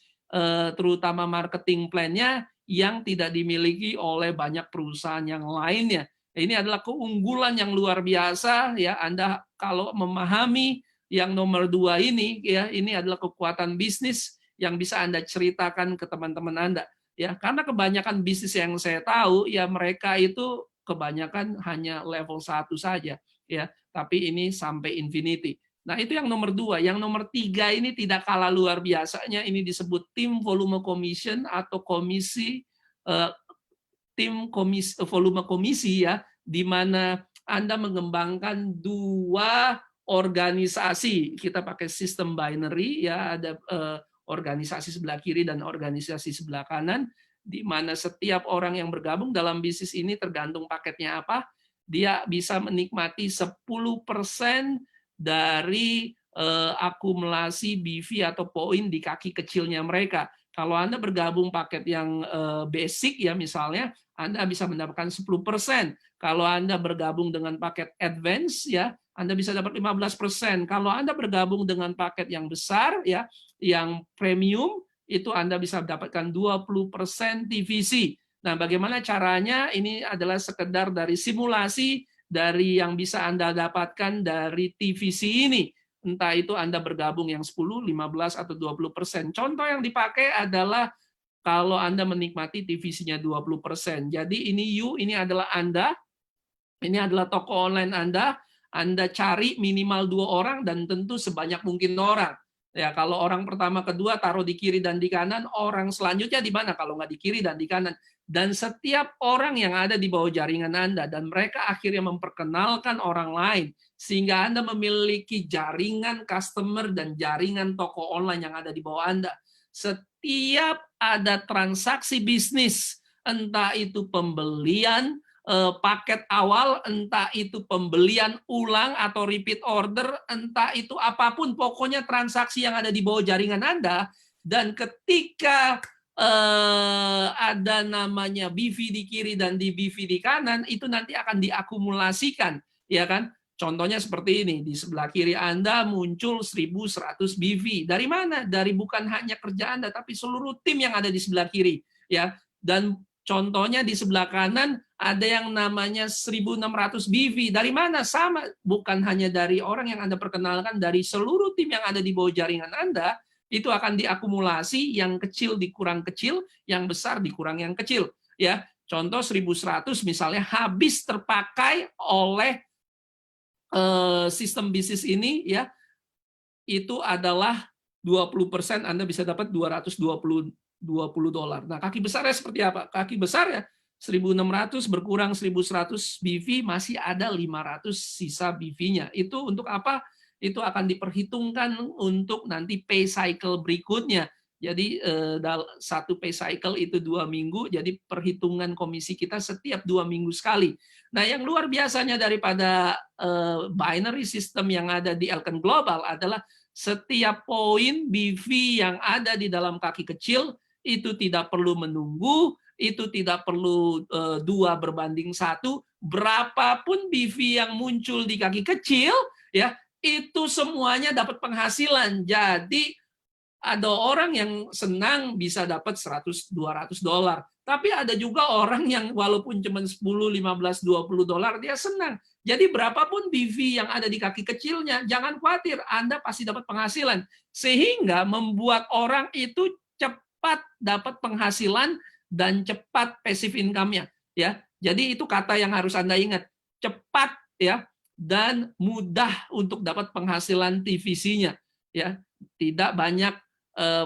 terutama marketing plan-nya, yang tidak dimiliki oleh banyak perusahaan yang lainnya. Ini adalah keunggulan yang luar biasa. Ya, Anda kalau memahami yang nomor 2 ini, ya ini adalah kekuatan bisnis yang bisa Anda ceritakan ke teman-teman Anda. Ya, karena kebanyakan bisnis yang saya tahu, ya mereka itu kebanyakan hanya level 1 saja. Ya, tapi ini sampai infinity. Nah, itu yang nomor 2. Yang nomor 3 ini tidak kalah luar biasanya. Ini disebut tim volume commission atau komisi, tim volume komisi ya, di mana Anda mengembangkan 2 organisasi. Kita pakai sistem binary ya, ada organisasi sebelah kiri dan organisasi sebelah kanan, di mana setiap orang yang bergabung dalam bisnis ini tergantung paketnya apa, dia bisa menikmati 10% dari akumulasi BV atau poin di kaki kecilnya mereka. Kalau Anda bergabung paket yang basic ya misalnya, Anda bisa mendapatkan 10%. Kalau Anda bergabung dengan paket advance ya, Anda bisa dapat 15%. Kalau Anda bergabung dengan paket yang besar ya, yang premium, itu Anda bisa mendapatkan 20% TVC. Nah, bagaimana caranya? Ini adalah sekedar dari simulasi dari yang bisa Anda dapatkan dari TVC ini. Entah itu Anda bergabung yang 10, 15, atau 20%. Contoh yang dipakai adalah kalau Anda menikmati TVC-nya 20%. Jadi ini ini adalah Anda, ini adalah toko online Anda cari minimal 2 orang dan tentu sebanyak mungkin orang. Ya, kalau orang pertama, kedua taruh di kiri dan di kanan, orang selanjutnya di mana kalau nggak di kiri dan di kanan. Dan setiap orang yang ada di bawah jaringan Anda, dan mereka akhirnya memperkenalkan orang lain, sehingga Anda memiliki jaringan customer dan jaringan toko online yang ada di bawah Anda. Setiap ada transaksi bisnis, entah itu pembelian paket awal, entah itu pembelian ulang atau repeat order, entah itu apapun, pokoknya transaksi yang ada di bawah jaringan Anda, dan ketika ada namanya BV di kiri dan di BV di kanan, itu nanti akan diakumulasikan, ya kan? Contohnya seperti ini, di sebelah kiri Anda muncul 1.100 BV. Dari mana? Dari bukan hanya kerja Anda, tapi seluruh tim yang ada di sebelah kiri, ya. Dan contohnya di sebelah kanan ada yang namanya 1.600 BV. Dari mana? Sama, bukan hanya dari orang yang Anda perkenalkan, dari seluruh tim yang ada di bawah jaringan Anda, itu akan diakumulasi, yang kecil dikurang kecil, yang besar dikurang yang kecil. Ya, contoh 1.100 misalnya habis terpakai oleh sistem bisnis ini, ya, itu adalah 20%, Anda bisa dapat $220. Nah, kaki besarnya seperti apa? Kaki besar ya 1.600 berkurang 1.100 BV, masih ada 500 sisa BV-nya. Itu untuk apa? Itu akan diperhitungkan untuk nanti pay cycle berikutnya. Jadi satu pay cycle itu 2 minggu, jadi perhitungan komisi kita setiap 2 minggu sekali. Nah, yang luar biasanya daripada binary system yang ada di Elken Global adalah setiap poin BV yang ada di dalam kaki kecil itu tidak perlu menunggu, itu tidak perlu 2 berbanding 1, berapapun BV yang muncul di kaki kecil, ya, itu semuanya dapat penghasilan. Jadi ada orang yang senang bisa dapat $100-200. Tapi ada juga orang yang walaupun cuma $10, $15, $20 dia senang. Jadi berapapun BV yang ada di kaki kecilnya, jangan khawatir, Anda pasti dapat penghasilan. Sehingga membuat orang itu cepat dapat penghasilan dan cepat passive income-nya. Ya, jadi itu kata yang harus Anda ingat. Cepat, ya, dan mudah untuk dapat penghasilan TVC-nya. Ya, tidak banyak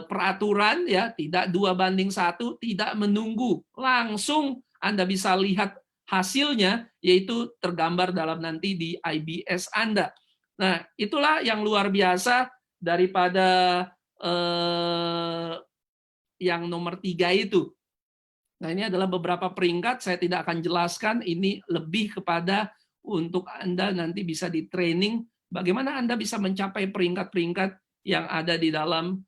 peraturan, ya, tidak 2:1, tidak menunggu, langsung Anda bisa lihat hasilnya, yaitu tergambar dalam nanti di IBS Anda. Nah, itulah yang luar biasa daripada yang nomor 3 itu. Nah, ini adalah beberapa peringkat, saya tidak akan jelaskan, ini lebih kepada untuk Anda nanti bisa di training bagaimana Anda bisa mencapai peringkat-peringkat yang ada di dalam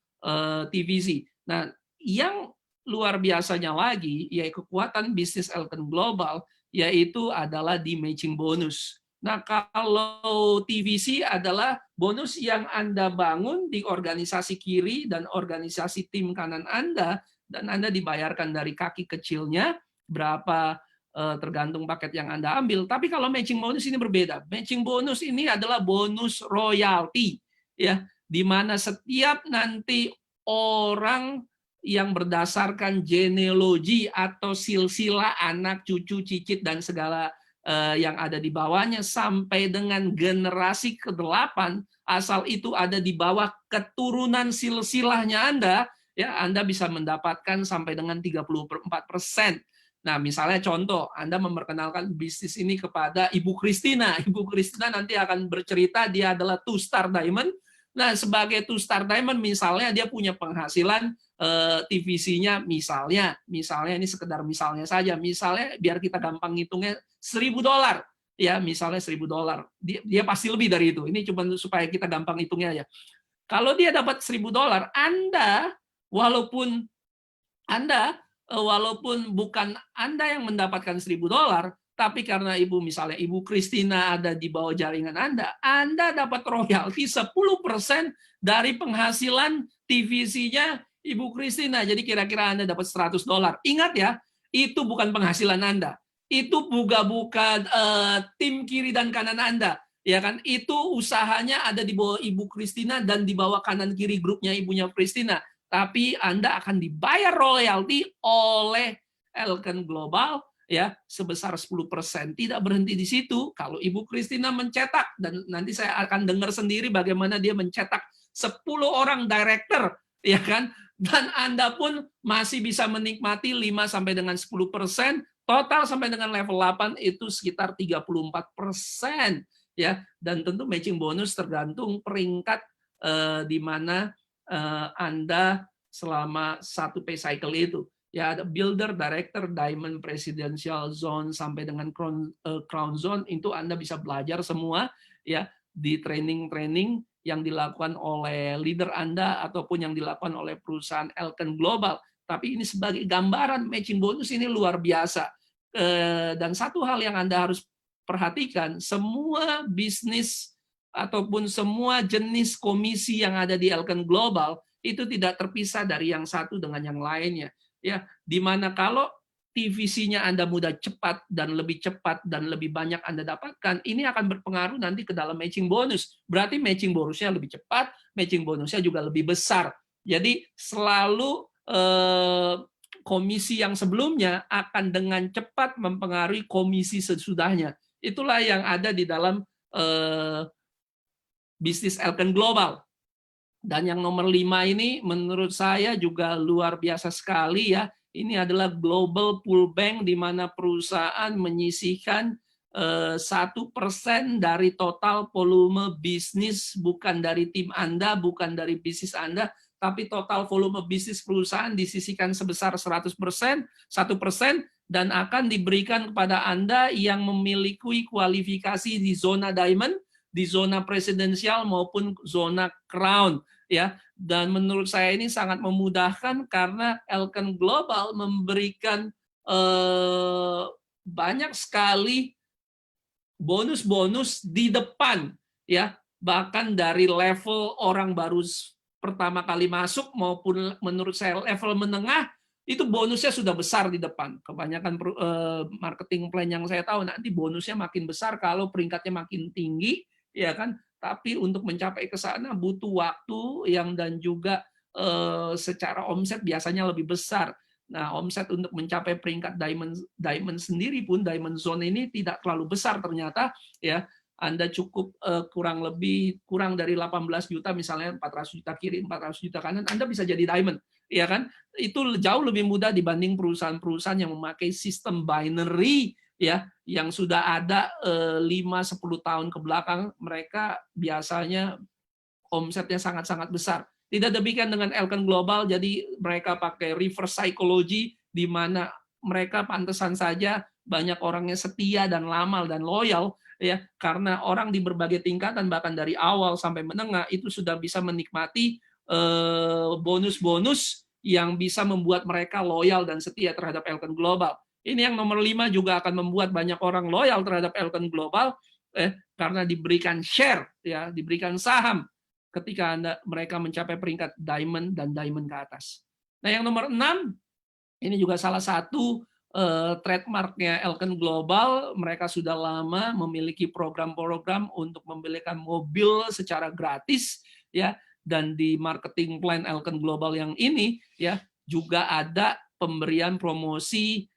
TVC. Nah, yang luar biasanya lagi, yaitu kekuatan bisnis Elken Global, yaitu adalah di matching bonus. Nah, kalau TVC adalah bonus yang Anda bangun di organisasi kiri dan organisasi tim kanan Anda, dan Anda dibayarkan dari kaki kecilnya, berapa tergantung paket yang Anda ambil. Tapi kalau matching bonus ini berbeda. Matching bonus ini adalah bonus royalti, ya, di mana setiap nanti orang yang berdasarkan genealogi atau silsilah anak, cucu, cicit, dan segala yang ada di bawahnya sampai dengan generasi ke-8, asal itu ada di bawah keturunan silsilahnya Anda, ya, Anda bisa mendapatkan sampai dengan 34%. Nah, misalnya contoh, Anda memperkenalkan bisnis ini kepada Ibu Christina. Ibu Christina nanti akan bercerita dia adalah 2-star diamond. Nah, sebagai 2-star diamond misalnya dia punya penghasilan TVC-nya misalnya ini sekedar misalnya saja, misalnya biar kita gampang ngitungnya $1.000, ya, misalnya $1.000. Dia pasti lebih dari itu. Ini cuma supaya kita gampang hitungnya ya. Kalau dia dapat $1.000, walaupun bukan Anda yang mendapatkan $1.000, tapi karena misalnya Ibu Christina ada di bawah jaringan Anda dapat royalti 10% dari penghasilan TVC-nya Ibu Christina. Jadi kira-kira Anda dapat $100. Ingat ya, itu bukan penghasilan Anda. Itu bukan tim kiri dan kanan Anda. Ya kan? Itu usahanya ada di bawah Ibu Christina dan di bawah kanan kiri grupnya ibunya Christina. Tapi Anda akan dibayar royalti oleh Elken Global, ya, sebesar 10%. Tidak berhenti di situ. Kalau Ibu Christina mencetak, dan nanti saya akan dengar sendiri bagaimana dia mencetak 10 orang director, ya kan? Dan Anda pun masih bisa menikmati 5 sampai dengan 10%, total sampai dengan level 8 itu sekitar 34%, ya. Dan tentu matching bonus tergantung peringkat di mana Anda selama satu pay cycle itu. Ya, ada builder, director, diamond, presidential zone sampai dengan crown zone, itu Anda bisa belajar semua, ya, di training-training yang dilakukan oleh leader Anda ataupun yang dilakukan oleh perusahaan Elken Global. Tapi ini sebagai gambaran matching bonus ini luar biasa. Dan satu hal yang Anda harus perhatikan, semua bisnis ataupun semua jenis komisi yang ada di Elken Global itu tidak terpisah dari yang satu dengan yang lainnya. Ya, dimana kalau TVC-nya Anda mudah cepat dan lebih banyak Anda dapatkan, ini akan berpengaruh nanti ke dalam matching bonus. Berarti matching bonusnya lebih cepat, matching bonusnya juga lebih besar. Jadi selalu komisi yang sebelumnya akan dengan cepat mempengaruhi komisi sesudahnya. Itulah yang ada di dalam bisnis Elken Global. Dan yang nomor 5 ini menurut saya juga luar biasa sekali ya. Ini adalah global pool bank di mana perusahaan menyisihkan 1% dari total volume bisnis, bukan dari tim Anda, bukan dari bisnis Anda, tapi total volume bisnis perusahaan disisihkan sebesar 100%, 1%, dan akan diberikan kepada Anda yang memiliki kualifikasi di zona diamond, di zona presidensial maupun zona crown. Ya, dan menurut saya ini sangat memudahkan karena Elken Global memberikan banyak sekali bonus-bonus di depan, ya, bahkan dari level orang baru pertama kali masuk maupun menurut saya level menengah itu bonusnya sudah besar di depan. Kebanyakan marketing plan yang saya tahu nanti bonusnya makin besar kalau peringkatnya makin tinggi, ya kan? Tapi untuk mencapai ke sana butuh waktu dan juga secara omset biasanya lebih besar. Nah, omset untuk mencapai peringkat diamond sendiri pun, diamond zone ini tidak terlalu besar ternyata, ya. Anda cukup kurang dari 18 juta, misalnya 400 juta kiri, 400 juta kanan, Anda bisa jadi diamond, ya kan? Itu jauh lebih mudah dibanding perusahaan-perusahaan yang memakai sistem binary, ya, yang sudah ada 5-10 tahun ke belakang. Mereka biasanya omsetnya sangat-sangat besar. Tidak demikian dengan Elken Global, jadi mereka pakai reverse psychology, di mana mereka pantesan saja banyak orangnya setia dan lama dan loyal, ya, karena orang di berbagai tingkatan, bahkan dari awal sampai menengah, itu sudah bisa menikmati bonus-bonus yang bisa membuat mereka loyal dan setia terhadap Elken Global. Ini yang nomor 5 juga akan membuat banyak orang loyal terhadap Elken Global, karena diberikan share, ya, diberikan saham ketika mereka mencapai peringkat diamond dan diamond ke atas. Nah, yang nomor 6, ini juga salah satu trademarknya Elken Global. Mereka sudah lama memiliki program-program untuk membelikan mobil secara gratis, ya, dan di marketing plan Elken Global yang ini, ya, juga ada pemberian promosi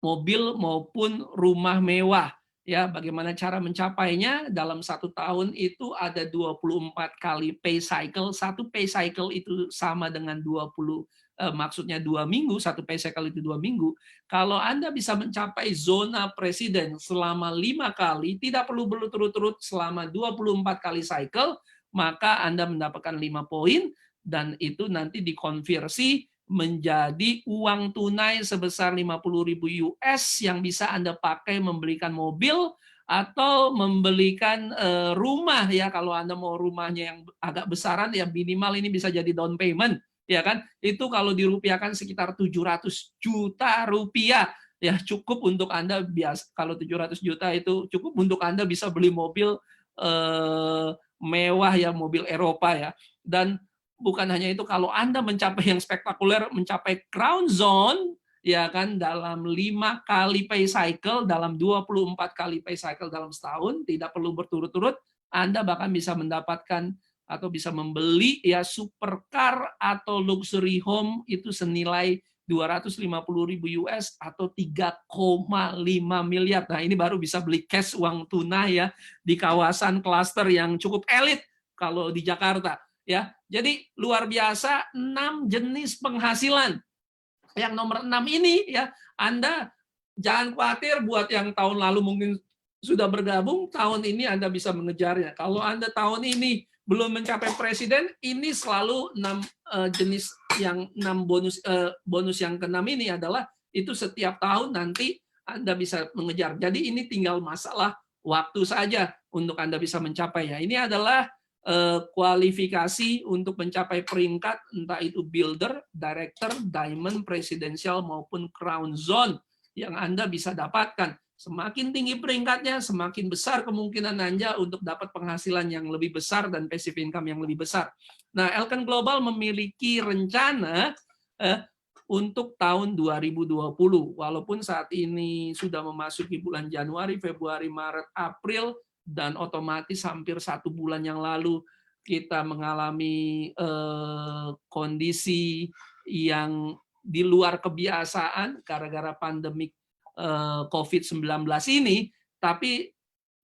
mobil maupun rumah mewah. Ya, bagaimana cara mencapainya? Dalam 1 tahun itu ada 24 kali pay cycle. 1 pay cycle itu sama dengan 20, maksudnya 2 minggu, 1 pay cycle itu 2 minggu. Kalau Anda bisa mencapai zona presiden selama 5 kali, tidak perlu berturut-turut selama 24 kali cycle, maka Anda mendapatkan 5 poin, dan itu nanti dikonversi menjadi uang tunai sebesar 50.000 US yang bisa Anda pakai membelikan mobil atau membelikan rumah, ya. Kalau Anda mau rumahnya yang agak besaran, ya minimal ini bisa jadi down payment, ya kan? Itu kalau dirupiahkan sekitar 700 juta rupiah, ya, cukup untuk Anda kalau 700 juta itu cukup untuk Anda bisa beli mobil mewah, ya, mobil Eropa, ya. Dan bukan hanya itu, kalau Anda mencapai yang spektakuler, mencapai crown zone, ya kan, dalam 5 kali pay cycle, dalam 24 kali pay cycle dalam setahun, tidak perlu berturut-turut, Anda bahkan bisa mendapatkan atau bisa membeli, ya, supercar atau luxury home itu senilai 250.000 US atau 3,5 miliar. Nah, ini baru bisa beli cash, uang tunai, ya, di kawasan klaster yang cukup elit kalau di Jakarta. Ya, jadi luar biasa 6 jenis penghasilan. Yang nomor 6 ini, ya, Anda jangan khawatir buat yang tahun lalu mungkin sudah bergabung, tahun ini Anda bisa mengejarnya. Kalau Anda tahun ini belum mencapai presiden, ini selalu 6 jenis yang 6 bonus yang ke-6 ini adalah itu setiap tahun nanti Anda bisa mengejar. Jadi ini tinggal masalah waktu saja untuk Anda bisa mencapainya. Ini adalah kualifikasi untuk mencapai peringkat, entah itu builder, director, diamond, presidential maupun crown zone yang Anda bisa dapatkan. Semakin tinggi peringkatnya, semakin besar kemungkinan Anda untuk dapat penghasilan yang lebih besar dan passive income yang lebih besar. Nah, Elken Global memiliki rencana untuk tahun 2020. Walaupun saat ini sudah memasuki bulan Januari, Februari, Maret, April, dan otomatis hampir 1 bulan yang lalu kita mengalami kondisi yang di luar kebiasaan gara-gara pandemik COVID-19 ini, tapi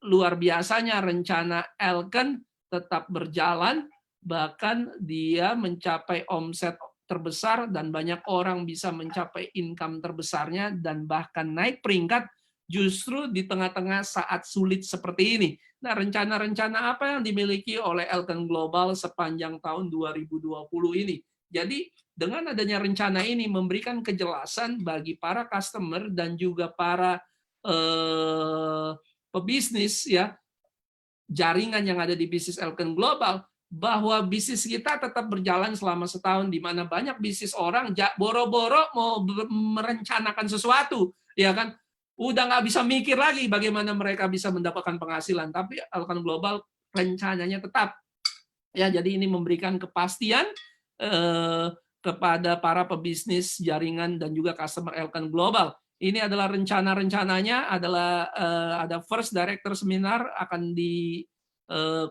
luar biasanya rencana Elken tetap berjalan, bahkan dia mencapai omset terbesar dan banyak orang bisa mencapai income terbesarnya dan bahkan naik peringkat justru di tengah-tengah saat sulit seperti ini. Nah, rencana-rencana apa yang dimiliki oleh Elken Global sepanjang tahun 2020 ini? Jadi, dengan adanya rencana ini memberikan kejelasan bagi para customer dan juga para pebisnis ya, jaringan yang ada di bisnis Elken Global, bahwa bisnis kita tetap berjalan selama setahun, di mana banyak bisnis orang boro-boro mau merencanakan sesuatu, ya kan? Udah nggak bisa mikir lagi bagaimana mereka bisa mendapatkan penghasilan, tapi Elken Global rencananya tetap. Ya, jadi ini memberikan kepastian kepada para pebisnis jaringan dan juga customer Elken Global. Ini adalah rencana-rencananya, adalah ada first director seminar akan di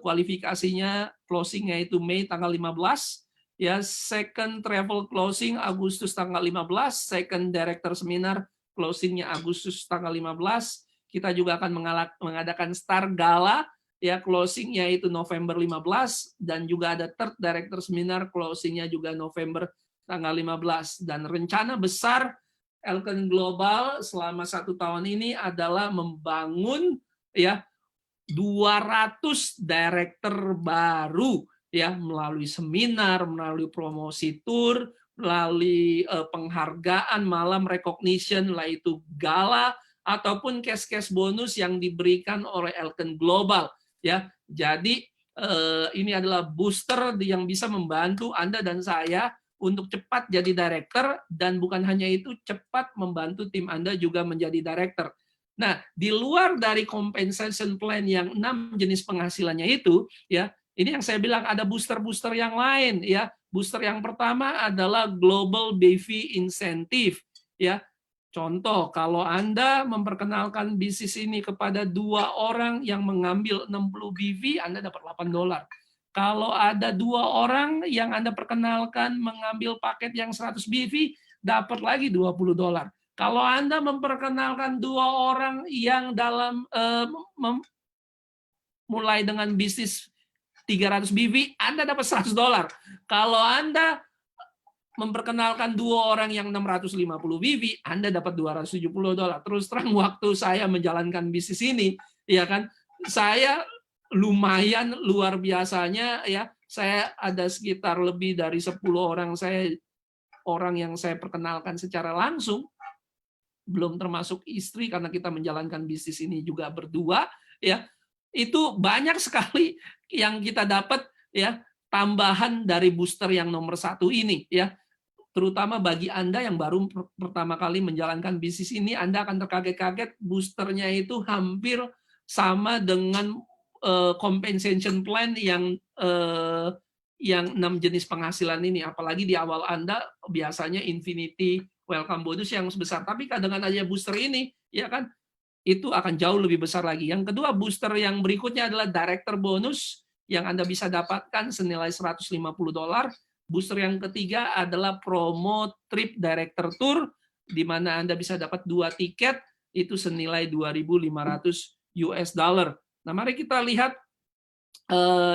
kualifikasinya, closingnya itu Mei tanggal 15, ya, second travel closing Agustus tanggal 15, second director seminar closingnya Agustus tanggal 15. Kita juga akan mengadakan Star Gala, ya, closingnya itu November 15, dan juga ada third director seminar closingnya juga November tanggal 15. Dan rencana besar Elken Global selama 1 tahun ini adalah membangun ya 200 director baru ya, melalui seminar, melalui promosi tour, melalui penghargaan malam recognition, lah itu gala ataupun cash bonus yang diberikan oleh Elken Global ya. Jadi ini adalah booster yang bisa membantu Anda dan saya untuk cepat jadi director, dan bukan hanya itu, cepat membantu tim Anda juga menjadi director. Nah, di luar dari compensation plan yang 6 jenis penghasilannya itu, ya, ini yang saya bilang ada booster-booster yang lain, ya. Booster yang pertama adalah Global BV Incentive, ya. Contoh, kalau Anda memperkenalkan bisnis ini kepada 2 orang yang mengambil 60 BV, Anda dapat $8. Kalau ada 2 orang yang Anda perkenalkan mengambil paket yang 100 BV, dapat lagi $20. Kalau Anda memperkenalkan 2 orang yang dalam mulai dengan bisnis 300 BV, Anda dapat $100. Kalau Anda memperkenalkan 2 orang yang 650 BV, Anda dapat $270. Terus terang, waktu saya menjalankan bisnis ini, ya kan, saya lumayan luar biasanya ya. Saya ada sekitar lebih dari 10 orang yang saya perkenalkan secara langsung, belum termasuk istri karena kita menjalankan bisnis ini juga berdua ya. Itu banyak sekali yang kita dapat ya, tambahan dari booster yang nomor 1 ini ya. Terutama bagi Anda yang baru pertama kali menjalankan bisnis ini, Anda akan terkaget-kaget boosternya itu hampir sama dengan compensation plan yang 6 jenis penghasilan ini. Apalagi di awal Anda biasanya infinity welcome bonus yang sebesar, tapi dengan adanya booster ini, ya kan, itu akan jauh lebih besar lagi. Yang kedua, booster yang berikutnya adalah director bonus yang Anda bisa dapatkan senilai $150. Booster yang ketiga adalah promo trip director tour, di mana Anda bisa dapat 2 tiket, itu senilai $2.500. Nah, mari kita lihat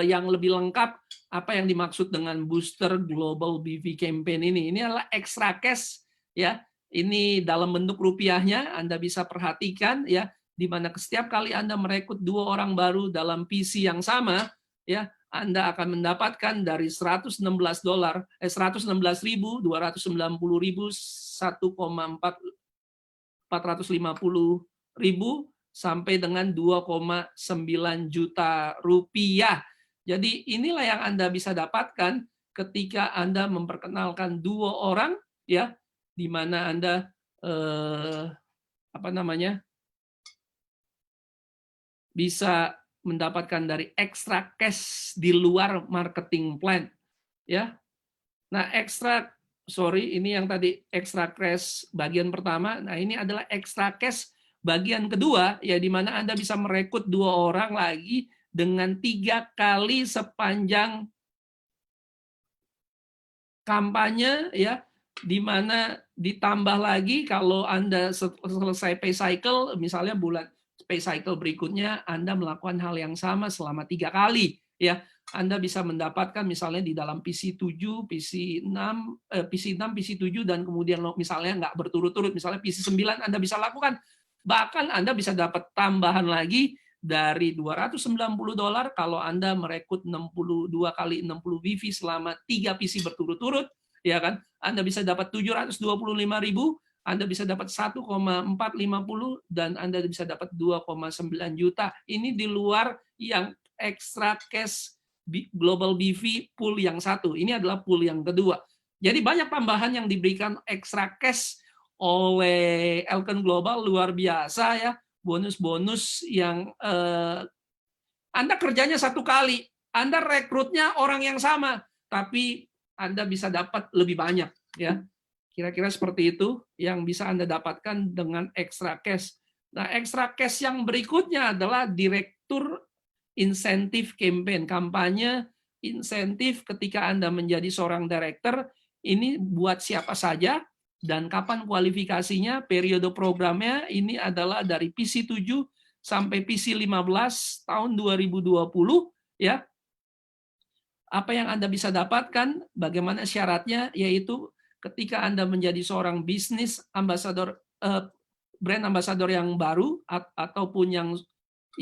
yang lebih lengkap apa yang dimaksud dengan booster Global BV Campaign ini. Ini adalah extra cash ya. Ini dalam bentuk rupiahnya, Anda bisa perhatikan ya, di mana setiap kali Anda merekrut 2 orang baru dalam PC yang sama ya, Anda akan mendapatkan dari $116.290.000 1,450.000 sampai dengan 2,9 juta rupiah. Jadi inilah yang Anda bisa dapatkan ketika Anda memperkenalkan 2 orang ya, di mana Anda bisa mendapatkan dari extra cash di luar marketing plan ya. Nah, ini yang tadi extra cash bagian pertama. Nah, ini adalah extra cash bagian kedua ya, di mana Anda bisa merekrut 2 orang lagi dengan 3 kali sepanjang kampanye, ya, di mana ditambah lagi kalau Anda selesai pay cycle, misalnya bulan pay cycle berikutnya Anda melakukan hal yang sama selama 3 kali, ya. Anda bisa mendapatkan misalnya di dalam PC7, PC6, PC7 dan kemudian misalnya nggak berturut-turut, misalnya PC9 Anda bisa lakukan. Bahkan Anda bisa dapat tambahan lagi dari $290 kalau Anda merekrut 62 kali 60 wifi selama 3 PC berturut-turut, ya kan? Anda bisa dapat 725.000, Anda bisa dapat 1,450 dan Anda bisa dapat 2,9 juta. Ini di luar yang extra cash Global BV pool yang satu. Ini adalah pool yang kedua. Jadi banyak tambahan yang diberikan extra cash oleh Elken Global, luar biasa ya. Bonus-bonus yang Anda kerjanya 1 kali, Anda rekrutnya orang yang sama, tapi Anda bisa dapat lebih banyak, ya. Kira-kira seperti itu yang bisa Anda dapatkan dengan extra cash. Nah, extra cash yang berikutnya adalah direktur insentif campaign, kampanye insentif ketika Anda menjadi seorang director. Ini buat siapa saja dan kapan kualifikasinya, periode programnya ini adalah dari PC7 sampai PC15 tahun 2020, ya. Apa yang Anda bisa dapatkan, bagaimana syaratnya, yaitu ketika Anda menjadi seorang bisnis ambassador, brand ambassador yang baru ataupun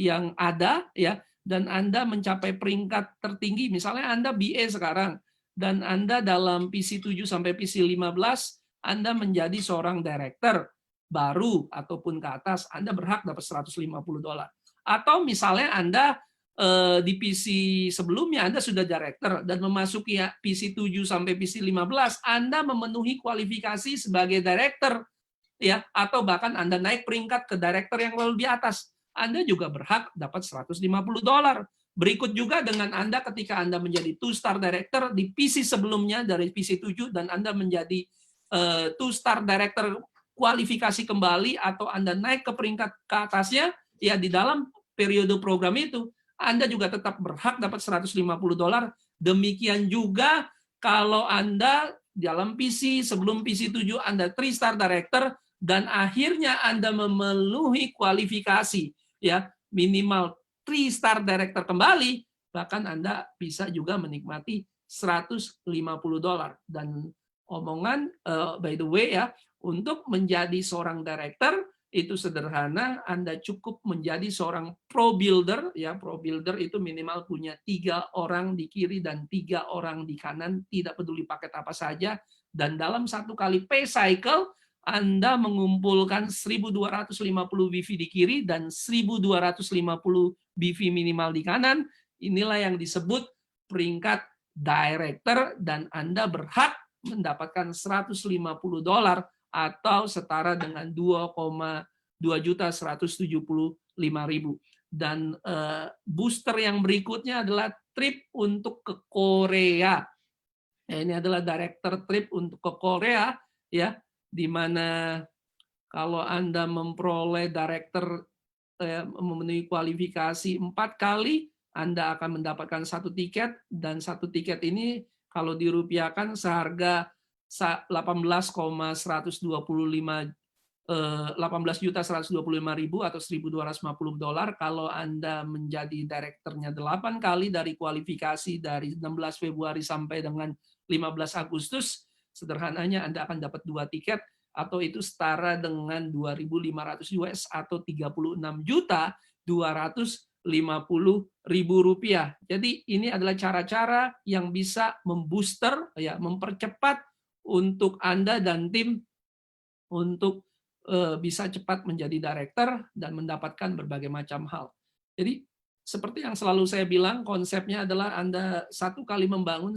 yang ada, ya, dan Anda mencapai peringkat tertinggi, misalnya Anda BA sekarang, dan Anda dalam PC7 sampai PC15, Anda menjadi seorang director baru ataupun ke atas, Anda berhak dapat $150. Atau misalnya Anda di PC sebelumnya Anda sudah director dan memasuki PC7 sampai PC15, Anda memenuhi kualifikasi sebagai director, ya, atau bahkan Anda naik peringkat ke director yang lalu di atas, Anda juga berhak dapat $150. Berikut juga dengan Anda ketika Anda menjadi 2-star director di PC sebelumnya dari PC7 dan Anda menjadi 2-star director kualifikasi kembali atau Anda naik ke peringkat ke atasnya, ya, di dalam periode program itu Anda juga tetap berhak dapat $150. Demikian juga kalau Anda dalam PC sebelum PC7 Anda 3-star director dan akhirnya Anda memenuhi kualifikasi, ya, minimal 3-star director kembali, bahkan Anda bisa juga menikmati $150. Dan omongan by the way, ya, untuk menjadi seorang director itu sederhana, Anda cukup menjadi seorang pro builder, ya. Pro builder itu minimal punya 3 orang di kiri dan 3 orang di kanan, tidak peduli paket apa saja, dan dalam 1 kali pay cycle Anda mengumpulkan 1.250 wifi di kiri dan 1.250 wifi minimal di kanan. Inilah yang disebut peringkat director dan Anda berhak mendapatkan $150 atau setara dengan 2,2.175.000. Dan booster yang berikutnya adalah trip untuk ke Korea. Ya, ini adalah director trip untuk ke Korea, ya, di mana kalau Anda memperoleh director memenuhi kualifikasi 4 kali, Anda akan mendapatkan 1 tiket, dan 1 tiket ini kalau dirupiahkan seharga 18.125.000 atau $1.250. Kalau Anda menjadi direkturnya 8 kali dari kualifikasi dari 16 Februari sampai dengan 15 Agustus, sederhananya Anda akan dapat 2 tiket, atau itu setara dengan 2.500 US atau 36.250.000 rupiah. Jadi ini adalah cara-cara yang bisa membooster, ya, mempercepat untuk Anda dan tim untuk bisa cepat menjadi director dan mendapatkan berbagai macam hal. Jadi seperti yang selalu saya bilang, konsepnya adalah Anda 1 kali membangun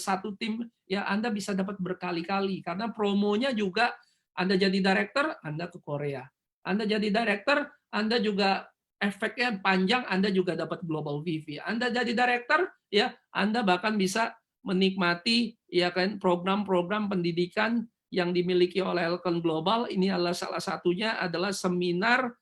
satu tim, ya, Anda bisa dapat berkali-kali, karena promonya juga Anda jadi director, Anda ke Korea. Anda jadi director, Anda juga efeknya panjang, Anda juga dapat global VV. Anda jadi director, ya, Anda bahkan bisa menikmati, ya kan, program-program pendidikan yang dimiliki oleh Elken Global. Ini adalah salah satunya adalah seminar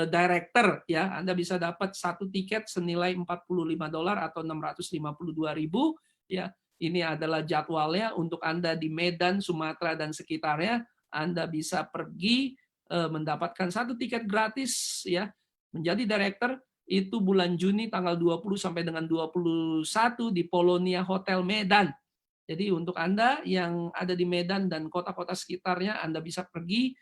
director, ya Anda bisa dapat satu tiket senilai $45 atau 652.000, ya. Ini adalah jadwalnya untuk Anda di Medan, Sumatera dan sekitarnya. Anda bisa pergi mendapatkan satu tiket gratis, ya, menjadi director. Itu bulan Juni tanggal 20 sampai dengan 21 di Polonia Hotel Medan. Jadi untuk Anda yang ada di Medan dan kota-kota sekitarnya, Anda bisa pergi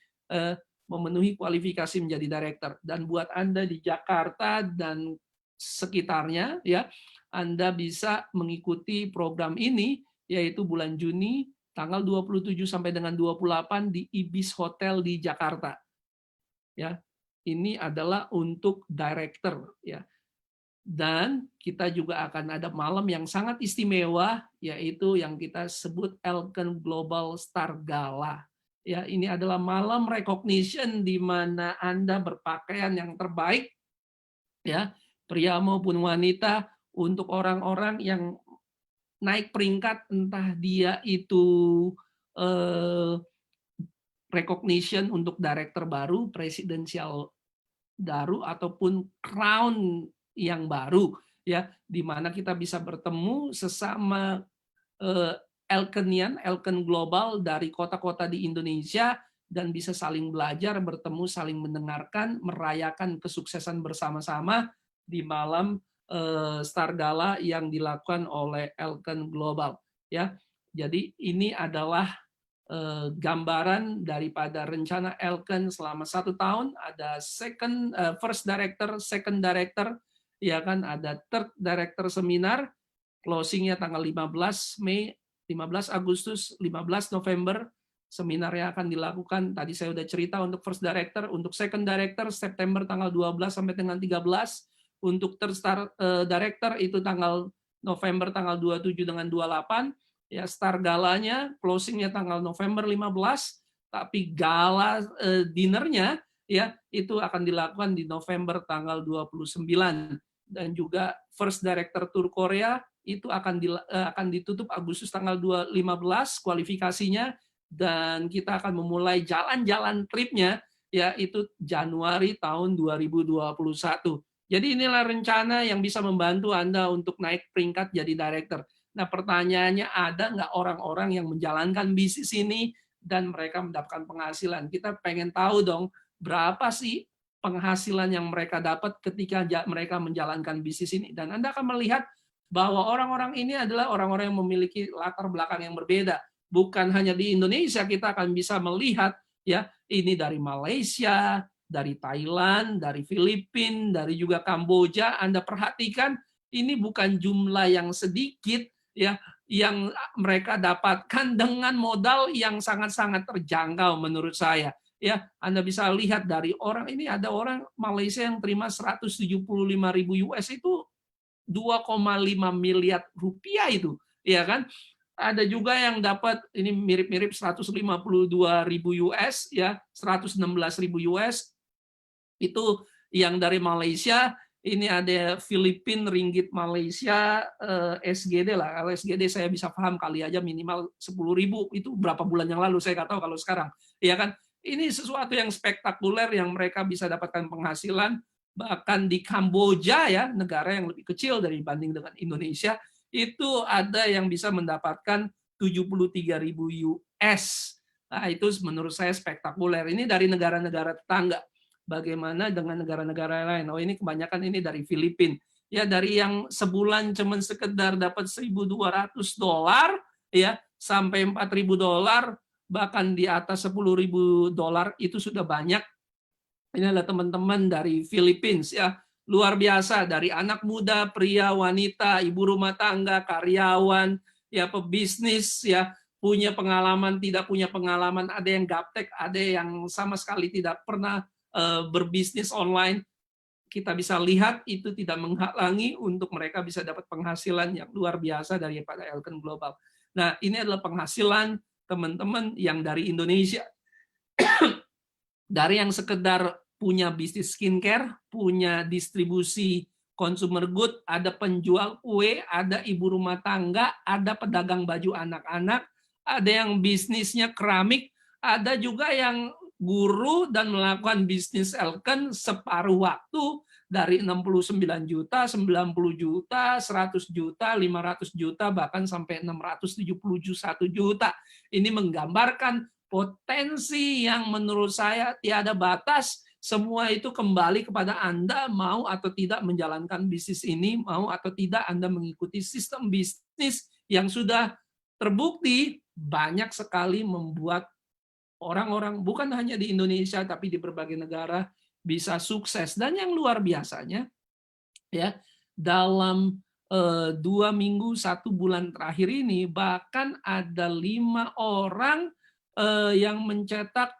memenuhi kualifikasi menjadi director. Dan buat Anda di Jakarta dan sekitarnya, ya, Anda bisa mengikuti program ini, yaitu bulan Juni tanggal 27 sampai dengan 28 di Ibis Hotel di Jakarta. Ya, ini adalah untuk director, ya. Dan kita juga akan ada malam yang sangat istimewa, yaitu yang kita sebut Elken Global Star Gala. Ya, ini adalah malam recognition di mana Anda berpakaian yang terbaik, ya, pria maupun wanita, untuk orang-orang yang naik peringkat, entah dia itu recognition untuk director baru, presidential baru, ataupun crown yang baru, ya, di mana kita bisa bertemu sesama Elkenian, Elken Global dari kota-kota di Indonesia, dan bisa saling belajar, bertemu, saling mendengarkan, merayakan kesuksesan bersama-sama di malam Star Gala yang dilakukan oleh Elken Global, ya. Jadi ini adalah gambaran daripada rencana Elken selama 1 tahun. Ada first director, second director, ya kan, ada third director seminar, closingnya tanggal 15 Agustus, 15 November, seminarnya akan dilakukan. Tadi saya sudah cerita untuk first director. Untuk second director, September tanggal 12 sampai dengan 13. Untuk third director itu tanggal November tanggal 27 dengan 28. Ya, Star Galanya, closingnya tanggal November 15, tapi gala dinnernya, ya, itu akan dilakukan di November tanggal 29. Dan juga first director tour Korea itu akan ditutup Agustus tanggal 15 kualifikasinya, dan kita akan memulai jalan-jalan tripnya, yaitu Januari tahun 2021. Jadi inilah rencana yang bisa membantu Anda untuk naik peringkat jadi director. Nah, pertanyaannya, ada nggak orang-orang yang menjalankan bisnis ini dan mereka mendapatkan penghasilan? Kita pengen tahu dong, berapa sih penghasilan yang mereka dapat ketika mereka menjalankan bisnis ini. Dan Anda akan melihat bahwa orang-orang ini adalah orang-orang yang memiliki latar belakang yang berbeda. Bukan hanya di Indonesia, kita akan bisa melihat, ya, ini dari Malaysia, dari Thailand, dari Filipina, dari juga Kamboja. Anda perhatikan, ini bukan jumlah yang sedikit, ya, yang mereka dapatkan dengan modal yang sangat-sangat terjangkau menurut saya. Ya, Anda bisa lihat dari orang ini, ada orang Malaysia yang terima 175.000 US, itu 2,5 miliar rupiah itu, ya kan? Ada juga yang dapat ini mirip-mirip 152.000 US, ya, 116.000 US. Itu yang dari Malaysia. Ini ada Filipin ringgit Malaysia, SGD lah. Kalau SGD saya bisa paham, kali aja minimal 10.000. Itu berapa bulan yang lalu, saya nggak tahu kalau sekarang, ya kan? Ini sesuatu yang spektakuler yang mereka bisa dapatkan penghasilan. Bahkan di Kamboja, ya, negara yang lebih kecil dibanding dengan Indonesia, itu ada yang bisa mendapatkan 73.000 US. Nah, itu menurut saya spektakuler. Ini dari negara-negara tetangga. Bagaimana dengan negara-negara lain? Oh, ini kebanyakan ini dari Filipina. Ya, dari yang sebulan cuman sekedar dapat $1.200, ya, sampai $4.000, bahkan di atas $10.000 itu sudah banyak. Ini adalah teman-teman dari Filipina, ya, luar biasa, dari anak muda, pria, wanita, ibu rumah tangga, karyawan, ya, pebisnis, ya, punya pengalaman, tidak punya pengalaman, ada yang gaptek, ada yang sama sekali tidak pernah berbisnis online. Kita bisa lihat itu tidak menghalangi untuk mereka bisa dapat penghasilan yang luar biasa daripada Elken Global. Nah, ini adalah penghasilan teman-teman yang dari Indonesia. Dari yang sekedar punya bisnis skincare, punya distribusi consumer good, ada penjual kue, ada ibu rumah tangga, ada pedagang baju anak-anak, ada yang bisnisnya keramik, ada juga yang guru dan melakukan bisnis Elken separuh waktu dari 69 juta, 90 juta, 100 juta, 500 juta, bahkan sampai 671 juta. Ini menggambarkan potensi yang menurut saya tiada batas. Semua itu kembali kepada Anda mau atau tidak menjalankan bisnis ini, mau atau tidak Anda mengikuti sistem bisnis yang sudah terbukti banyak sekali membuat orang-orang bukan hanya di Indonesia tapi di berbagai negara bisa sukses. Dan yang luar biasanya ya, dalam 2 minggu 1 bulan terakhir ini bahkan ada 5 orang yang mencetak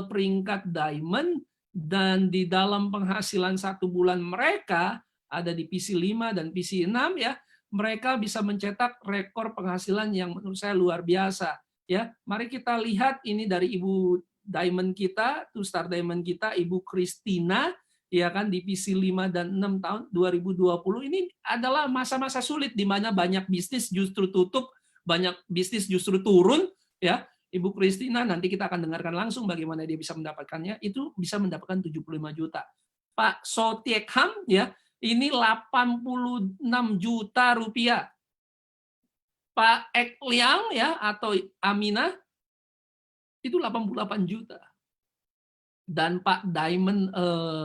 peringkat diamond, dan di dalam penghasilan 1 bulan mereka ada di PC5 dan PC6 ya, mereka bisa mencetak rekor penghasilan yang menurut saya luar biasa. Ya, mari kita lihat ini dari Ibu Diamond kita, 2-star Diamond kita, Ibu Christina, ya kan, di PC5 dan 6 tahun 2020. Ini adalah masa-masa sulit di mana banyak bisnis justru tutup, banyak bisnis justru turun, ya. Ibu Christina nanti kita akan dengarkan langsung bagaimana dia bisa mendapatkannya, itu bisa mendapatkan 75 juta. Pak Sotiekham ya, ini 86 juta rupiah. Pak Ek Liang ya atau Aminah itu 88 juta. Dan Pak Diamond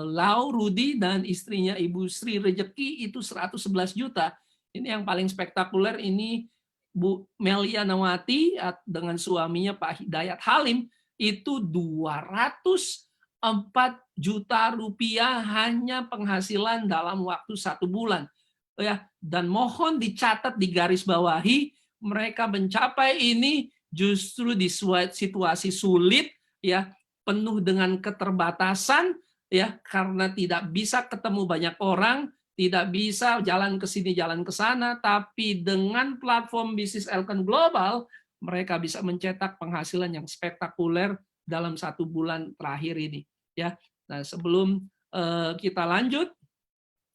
Lau Rudi dan istrinya Ibu Sri Rejeki itu 111 juta. Ini yang paling spektakuler, ini Bu Melia Nawati dengan suaminya Pak Hidayat Halim itu 204 juta rupiah hanya penghasilan dalam waktu 1 bulan. Ya, dan mohon dicatat, di garis bawahi, mereka mencapai ini justru di situasi sulit ya, penuh dengan keterbatasan ya, karena tidak bisa ketemu banyak orang, tidak bisa jalan ke sini jalan ke sana, tapi dengan platform bisnis Elken Global mereka bisa mencetak penghasilan yang spektakuler dalam 1 bulan terakhir ini ya. Nah, sebelum kita lanjut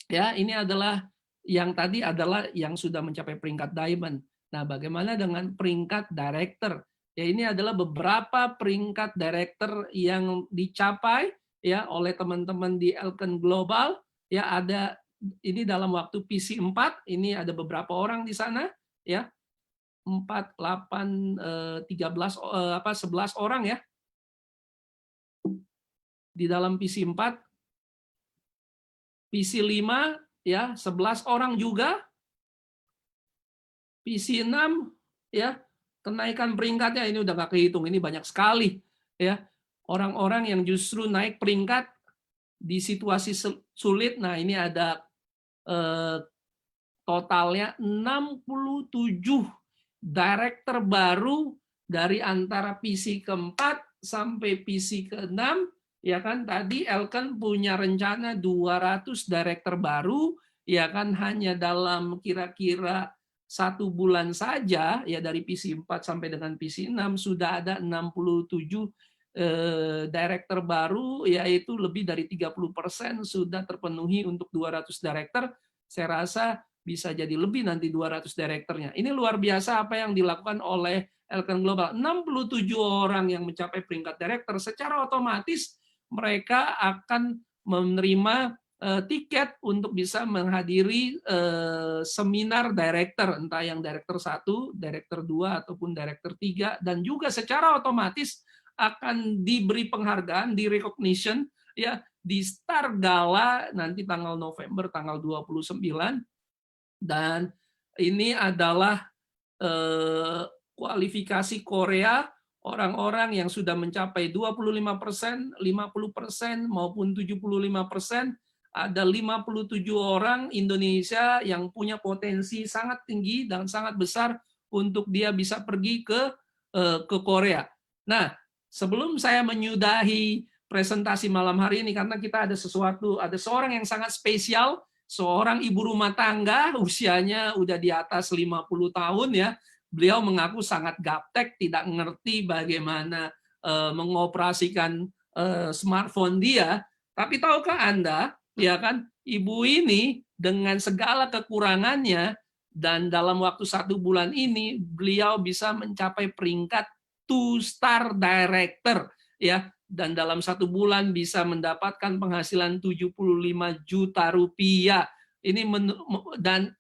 ya, ini adalah yang tadi adalah yang sudah mencapai peringkat diamond. Nah, bagaimana dengan peringkat director? Ya, ini adalah beberapa peringkat director yang dicapai ya oleh teman-teman di Elken Global. Ya, ada ini dalam waktu PC4, ini ada beberapa orang di sana ya. 4, 8, 13 11 orang ya. Di dalam PC4, PC5 ya 11 orang juga, PC6 ya kenaikan peringkatnya ini udah nggak kehitung, ini banyak sekali ya orang-orang yang justru naik peringkat di situasi sulit. Nah, ini ada totalnya 67 director baru dari antara PC keempat sampai PC ke-6. Ya kan, tadi Elken punya rencana 200 director baru, ya kan, hanya dalam kira-kira 1 bulan saja, ya dari PC4 sampai dengan PC6 sudah ada 67 director baru, yaitu lebih dari 30% sudah terpenuhi untuk 200 director. Saya rasa bisa jadi lebih nanti 200 directornya. Ini luar biasa apa yang dilakukan oleh Elken Global. 67 orang yang mencapai peringkat director, secara otomatis mereka akan menerima tiket untuk bisa menghadiri seminar director, entah yang director 1, director 2, ataupun director 3, dan juga secara otomatis akan diberi penghargaan, di recognition ya di Star Gala nanti tanggal November tanggal 29. Dan ini adalah kualifikasi Korea, orang-orang yang sudah mencapai 25%, 50% maupun 75%. Ada 57 orang Indonesia yang punya potensi sangat tinggi dan sangat besar untuk dia bisa pergi ke Korea. Nah, sebelum saya menyudahi presentasi malam hari ini, karena kita ada seorang yang sangat spesial, seorang ibu rumah tangga, usianya udah di atas 50 tahun ya. Beliau mengaku sangat gaptek, tidak mengerti bagaimana mengoperasikan smartphone dia. Tapi tahukah Anda, ya kan, ibu ini dengan segala kekurangannya dan dalam waktu 1 bulan ini beliau bisa mencapai peringkat 2-star director ya. dan dalam 1 bulan bisa mendapatkan penghasilan 75 juta rupiah. Dan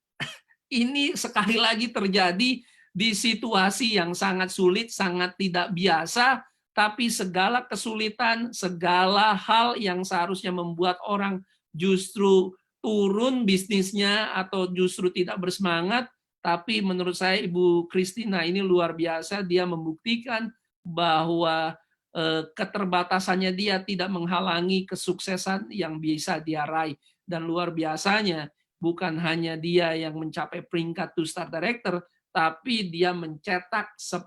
ini sekali lagi terjadi di situasi yang sangat sulit, sangat tidak biasa, tapi segala kesulitan, segala hal yang seharusnya membuat orang justru turun bisnisnya atau justru tidak bersemangat, tapi menurut saya Ibu Christina ini luar biasa, dia membuktikan bahwa keterbatasannya dia tidak menghalangi kesuksesan yang bisa dia raih. Dan luar biasanya, bukan hanya dia yang mencapai peringkat 2-star director, tapi dia mencetak 10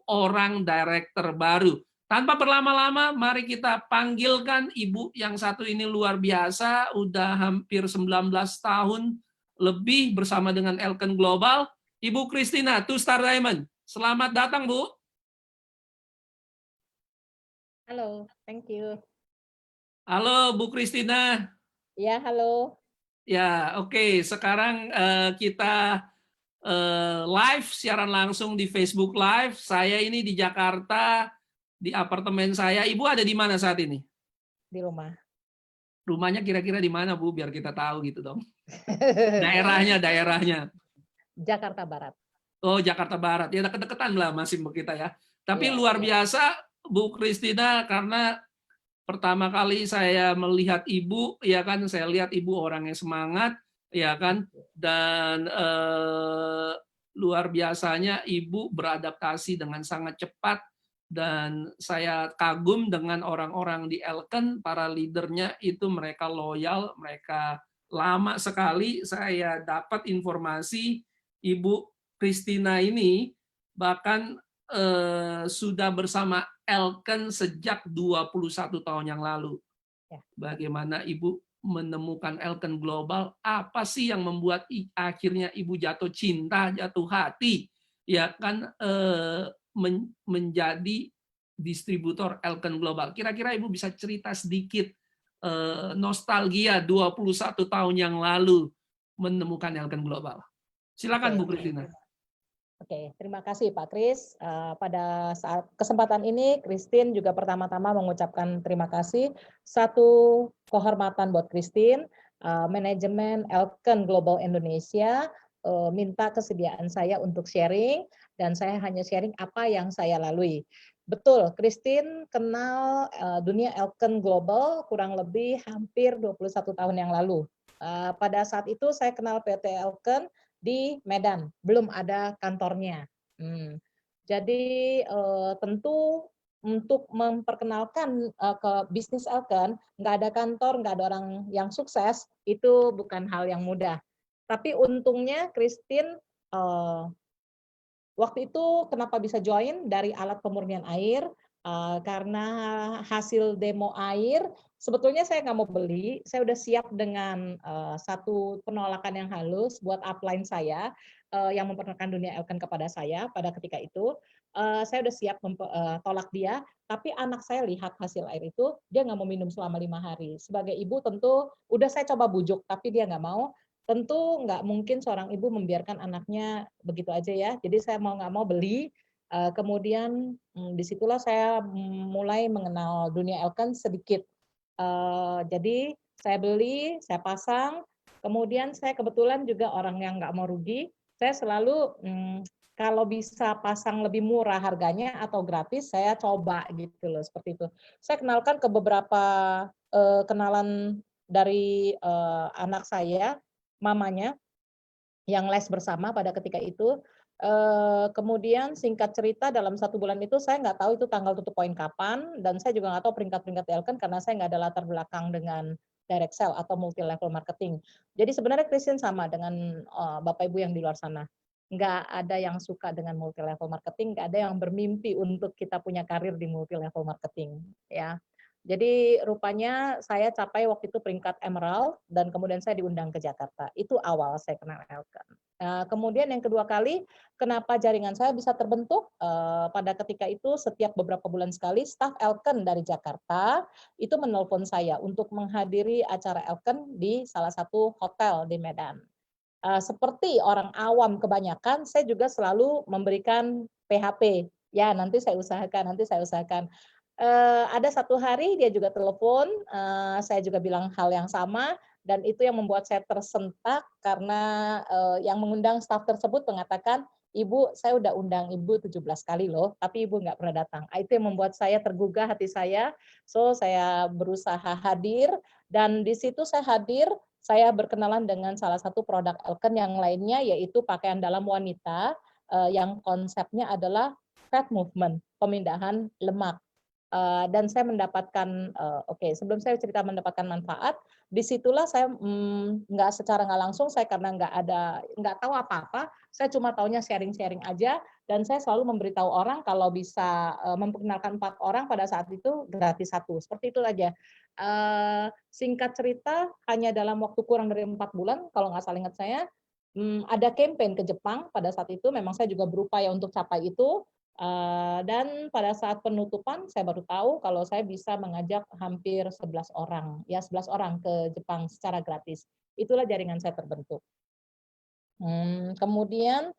orang director baru. Tanpa berlama-lama, mari kita panggilkan ibu yang satu ini luar biasa, udah hampir 19 tahun lebih bersama dengan Elken Global, Ibu Christina, 2-star Diamond. Selamat datang, Bu. Halo, thank you. Halo, Bu Christina. Ya, halo. Ya, oke. Sekarang kita live, siaran langsung di Facebook Live. Saya ini di Jakarta, di apartemen saya. Ibu ada di mana saat ini? Di rumah. Rumahnya kira-kira di mana, Bu? Biar kita tahu gitu dong. Daerahnya. Jakarta Barat. Oh, Jakarta Barat. Ya, deket-deketan lah masih kita ya. Tapi Ya, luar ya. biasa, Bu Christina, karena pertama kali saya melihat Ibu, ya kan, saya lihat Ibu orang yang semangat, ya kan, dan luar biasanya Ibu beradaptasi dengan sangat cepat, dan saya kagum dengan orang-orang di Elken, para leadernya itu mereka loyal, mereka lama sekali. Saya dapat informasi Ibu Christina ini bahkan sudah bersama Elken sejak 21 tahun yang lalu. Bagaimana Ibu menemukan Elken Global? Apa sih yang membuat akhirnya Ibu jatuh cinta, jatuh hati, ya kan, menjadi distributor Elken Global? Kira-kira Ibu bisa cerita sedikit nostalgia 21 tahun yang lalu menemukan Elken Global. Silakan, Bu Christina. Oke, terima kasih Pak Kris. Pada saat kesempatan ini, Christine juga pertama-tama mengucapkan terima kasih. Satu kehormatan buat Christine, manajemen Elken Global Indonesia minta kesediaan saya untuk sharing, dan saya hanya sharing apa yang saya lalui. Betul, Christine kenal dunia Elken Global kurang lebih hampir 21 tahun yang lalu. Pada saat itu saya kenal PT Elken di Medan, belum ada kantornya. Jadi tentu untuk memperkenalkan ke bisnis Elken, nggak ada kantor, nggak ada orang yang sukses, itu bukan hal yang mudah. Tapi untungnya Christine waktu itu kenapa bisa join dari alat pemurnian air, karena hasil demo air, sebetulnya saya nggak mau beli, saya udah siap dengan satu penolakan yang halus buat upline saya, yang memperkenalkan dunia Elken kepada saya pada ketika itu. Saya udah siap tolak dia, tapi anak saya lihat hasil air itu, dia nggak mau minum selama 5 hari. Sebagai ibu tentu, udah saya coba bujuk, tapi dia nggak mau. Tentu nggak mungkin seorang ibu membiarkan anaknya begitu aja ya. Jadi saya mau nggak mau beli. Kemudian disitulah saya mulai mengenal dunia Elken sedikit. Jadi saya beli, saya pasang. Kemudian saya kebetulan juga orang yang nggak mau rugi. Saya selalu kalau bisa pasang lebih murah harganya atau gratis, saya coba gitu loh, seperti itu. Saya kenalkan ke beberapa kenalan dari anak saya, mamanya, yang les bersama pada ketika itu. Kemudian singkat cerita dalam 1 bulan itu saya nggak tahu itu tanggal tutup poin kapan, dan saya juga nggak tahu peringkat-peringkat Elken karena saya nggak ada latar belakang dengan direct sell atau multi level marketing. Jadi sebenarnya Christine sama dengan Bapak Ibu yang di luar sana. Nggak ada yang suka dengan multi level marketing, nggak ada yang bermimpi untuk kita punya karir di multi level marketing, ya. Jadi rupanya saya capai waktu itu peringkat Emerald, dan kemudian saya diundang ke Jakarta. Itu awal saya kenal Elken. Kemudian yang kedua kali, kenapa jaringan saya bisa terbentuk? Pada ketika itu setiap beberapa bulan sekali, staf Elken dari Jakarta itu menelpon saya untuk menghadiri acara Elken di salah satu hotel di Medan. Seperti orang awam kebanyakan, saya juga selalu memberikan PHP. Ya, nanti saya usahakan, nanti saya usahakan. Ada satu hari dia juga telepon, saya juga bilang hal yang sama, dan itu yang membuat saya tersentak karena yang mengundang staf tersebut mengatakan, "Ibu, saya udah undang Ibu 17 kali loh, tapi Ibu nggak pernah datang." Itu yang membuat saya tergugah hati saya, so saya berusaha hadir, dan di situ saya hadir, saya berkenalan dengan salah satu produk Elken yang lainnya, yaitu pakaian dalam wanita, yang konsepnya adalah fat movement, pemindahan lemak. Dan saya mendapatkan, oke, sebelum saya cerita mendapatkan manfaat, disitulah saya nggak secara nggak langsung, saya karena nggak tahu apa-apa, saya cuma taunya sharing-sharing aja, dan saya selalu memberitahu orang kalau bisa memperkenalkan 4 orang pada saat itu gratis 1, seperti itu aja. Singkat cerita, hanya dalam waktu kurang dari 4 bulan, kalau nggak salah ingat saya, ada campaign ke Jepang pada saat itu, memang saya juga berupaya untuk capai itu, dan pada saat penutupan saya baru tahu kalau saya bisa mengajak hampir 11 orang, ya 11 orang ke Jepang secara gratis. Itulah jaringan saya terbentuk. Kemudian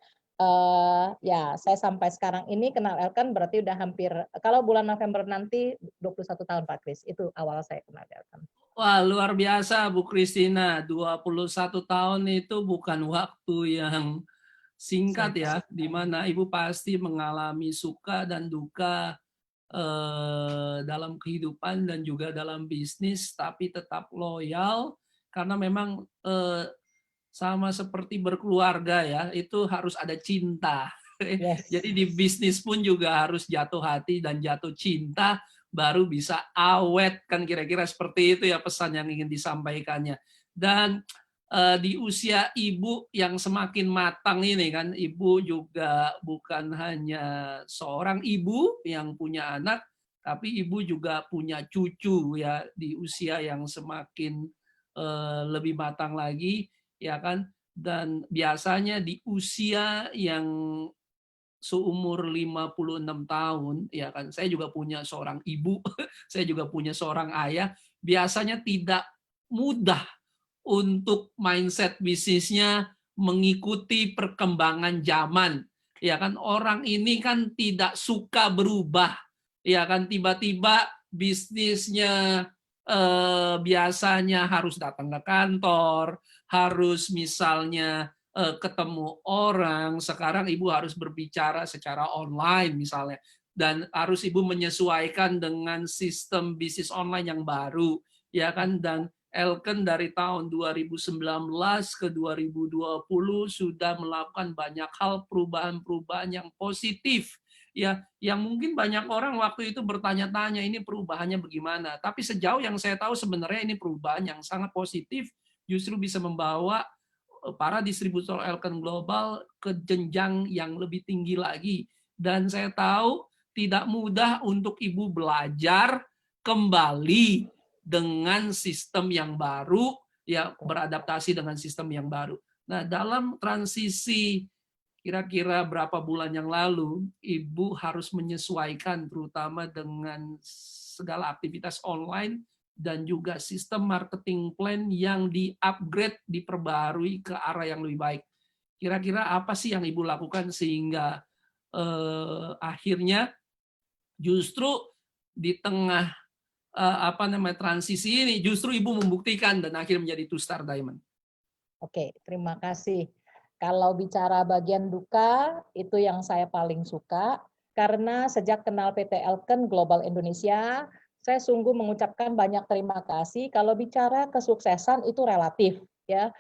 ya saya sampai sekarang ini kenal Elken berarti udah hampir, kalau bulan November nanti 21 tahun Pak Kris, itu awal saya kenal Elken. Wah, luar biasa Bu Christina, 21 tahun itu bukan waktu yang singkat ya, di mana Ibu pasti mengalami suka dan duka dalam kehidupan dan juga dalam bisnis, tapi tetap loyal karena memang sama seperti berkeluarga ya, itu harus ada cinta. Yes. Jadi di bisnis pun juga harus jatuh hati dan jatuh cinta baru bisa awet, kan kira-kira seperti itu ya pesan yang ingin disampaikannya. Dan di usia ibu yang semakin matang ini kan, ibu juga bukan hanya seorang ibu yang punya anak, tapi ibu juga punya cucu ya di usia yang semakin lebih matang lagi, ya kan. Dan biasanya di usia yang seumur 56 tahun, ya kan, saya juga punya seorang ibu, saya juga punya seorang ayah, biasanya tidak mudah untuk mindset bisnisnya mengikuti perkembangan zaman. Ya kan, orang ini kan tidak suka berubah. Ya kan, tiba-tiba bisnisnya biasanya harus datang ke kantor, harus misalnya ketemu orang, sekarang ibu harus berbicara secara online misalnya, dan harus ibu menyesuaikan dengan sistem bisnis online yang baru, ya kan. Dan Elken dari tahun 2019 ke 2020 sudah melakukan banyak hal, perubahan-perubahan yang positif, ya, yang mungkin banyak orang waktu itu bertanya-tanya ini perubahannya bagaimana. Tapi sejauh yang saya tahu sebenarnya ini perubahan yang sangat positif, justru bisa membawa para distributor Elken Global ke jenjang yang lebih tinggi lagi. Dan saya tahu tidak mudah untuk ibu belajar kembali dengan sistem yang baru, ya, beradaptasi dengan sistem yang baru. Nah, dalam transisi kira-kira berapa bulan yang lalu, ibu harus menyesuaikan terutama dengan segala aktivitas online dan juga sistem marketing plan yang di-upgrade, diperbarui ke arah yang lebih baik. Kira-kira apa sih yang ibu lakukan sehingga akhirnya justru di tengah transisi ini justru ibu membuktikan dan akhirnya menjadi 2-star diamond. Oke, terima kasih. Kalau bicara bagian duka, itu yang saya paling suka, karena sejak kenal PT Elken Global Indonesia, saya sungguh mengucapkan banyak terima kasih. Kalau bicara kesuksesan itu relatif, ya.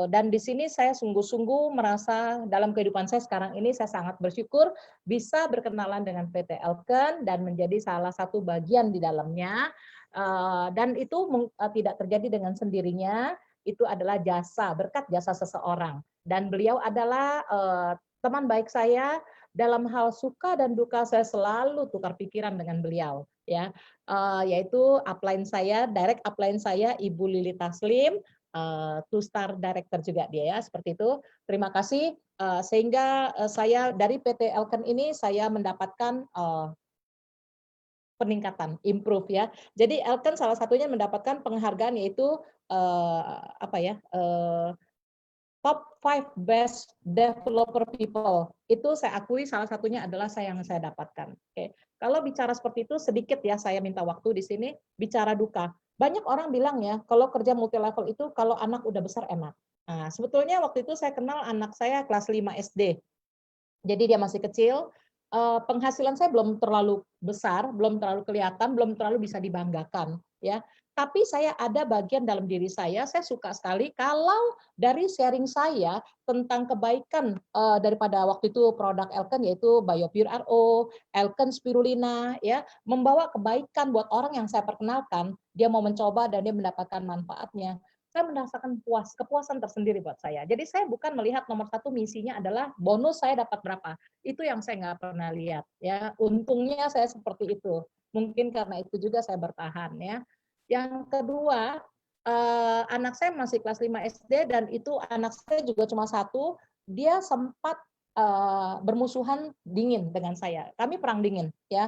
Dan di sini saya sungguh-sungguh merasa dalam kehidupan saya sekarang ini saya sangat bersyukur bisa berkenalan dengan PT Elken dan menjadi salah satu bagian di dalamnya. Dan itu tidak terjadi dengan sendirinya, itu adalah berkat jasa seseorang. Dan beliau adalah teman baik saya, dalam hal suka dan duka saya selalu tukar pikiran dengan beliau, ya. Yaitu upline saya, direct upline saya, Ibu Lili Taslim, 2-star director juga dia ya, seperti itu. Terima kasih, sehingga saya dari PT Elken ini saya mendapatkan peningkatan, improve ya. Jadi Elken salah satunya mendapatkan penghargaan yaitu top 5 best developer people. Itu saya akui salah satunya adalah yang saya dapatkan. Oke. Kalau bicara seperti itu sedikit ya saya minta waktu di sini bicara duka. Banyak orang bilang ya kalau kerja multi level itu kalau anak udah besar enak. Nah, sebetulnya waktu itu saya kenal anak saya kelas 5 SD. Jadi dia masih kecil, penghasilan saya belum terlalu besar, belum terlalu kelihatan, belum terlalu bisa dibanggakan ya. Tapi saya ada bagian dalam diri saya suka sekali kalau dari sharing saya tentang kebaikan daripada waktu itu produk Elken yaitu BioPure RO, Elken Spirulina ya, membawa kebaikan buat orang yang saya perkenalkan, dia mau mencoba dan dia mendapatkan manfaatnya. Saya merasakan kepuasan tersendiri buat saya. Jadi saya bukan melihat nomor satu misinya adalah bonus saya dapat berapa. Itu yang saya nggak pernah lihat. Ya, untungnya saya seperti itu. Mungkin karena itu juga saya bertahan ya. Yang kedua, anak saya masih kelas 5 SD dan itu anak saya juga cuma satu. Dia sempat bermusuhan dingin dengan saya. Kami perang dingin ya,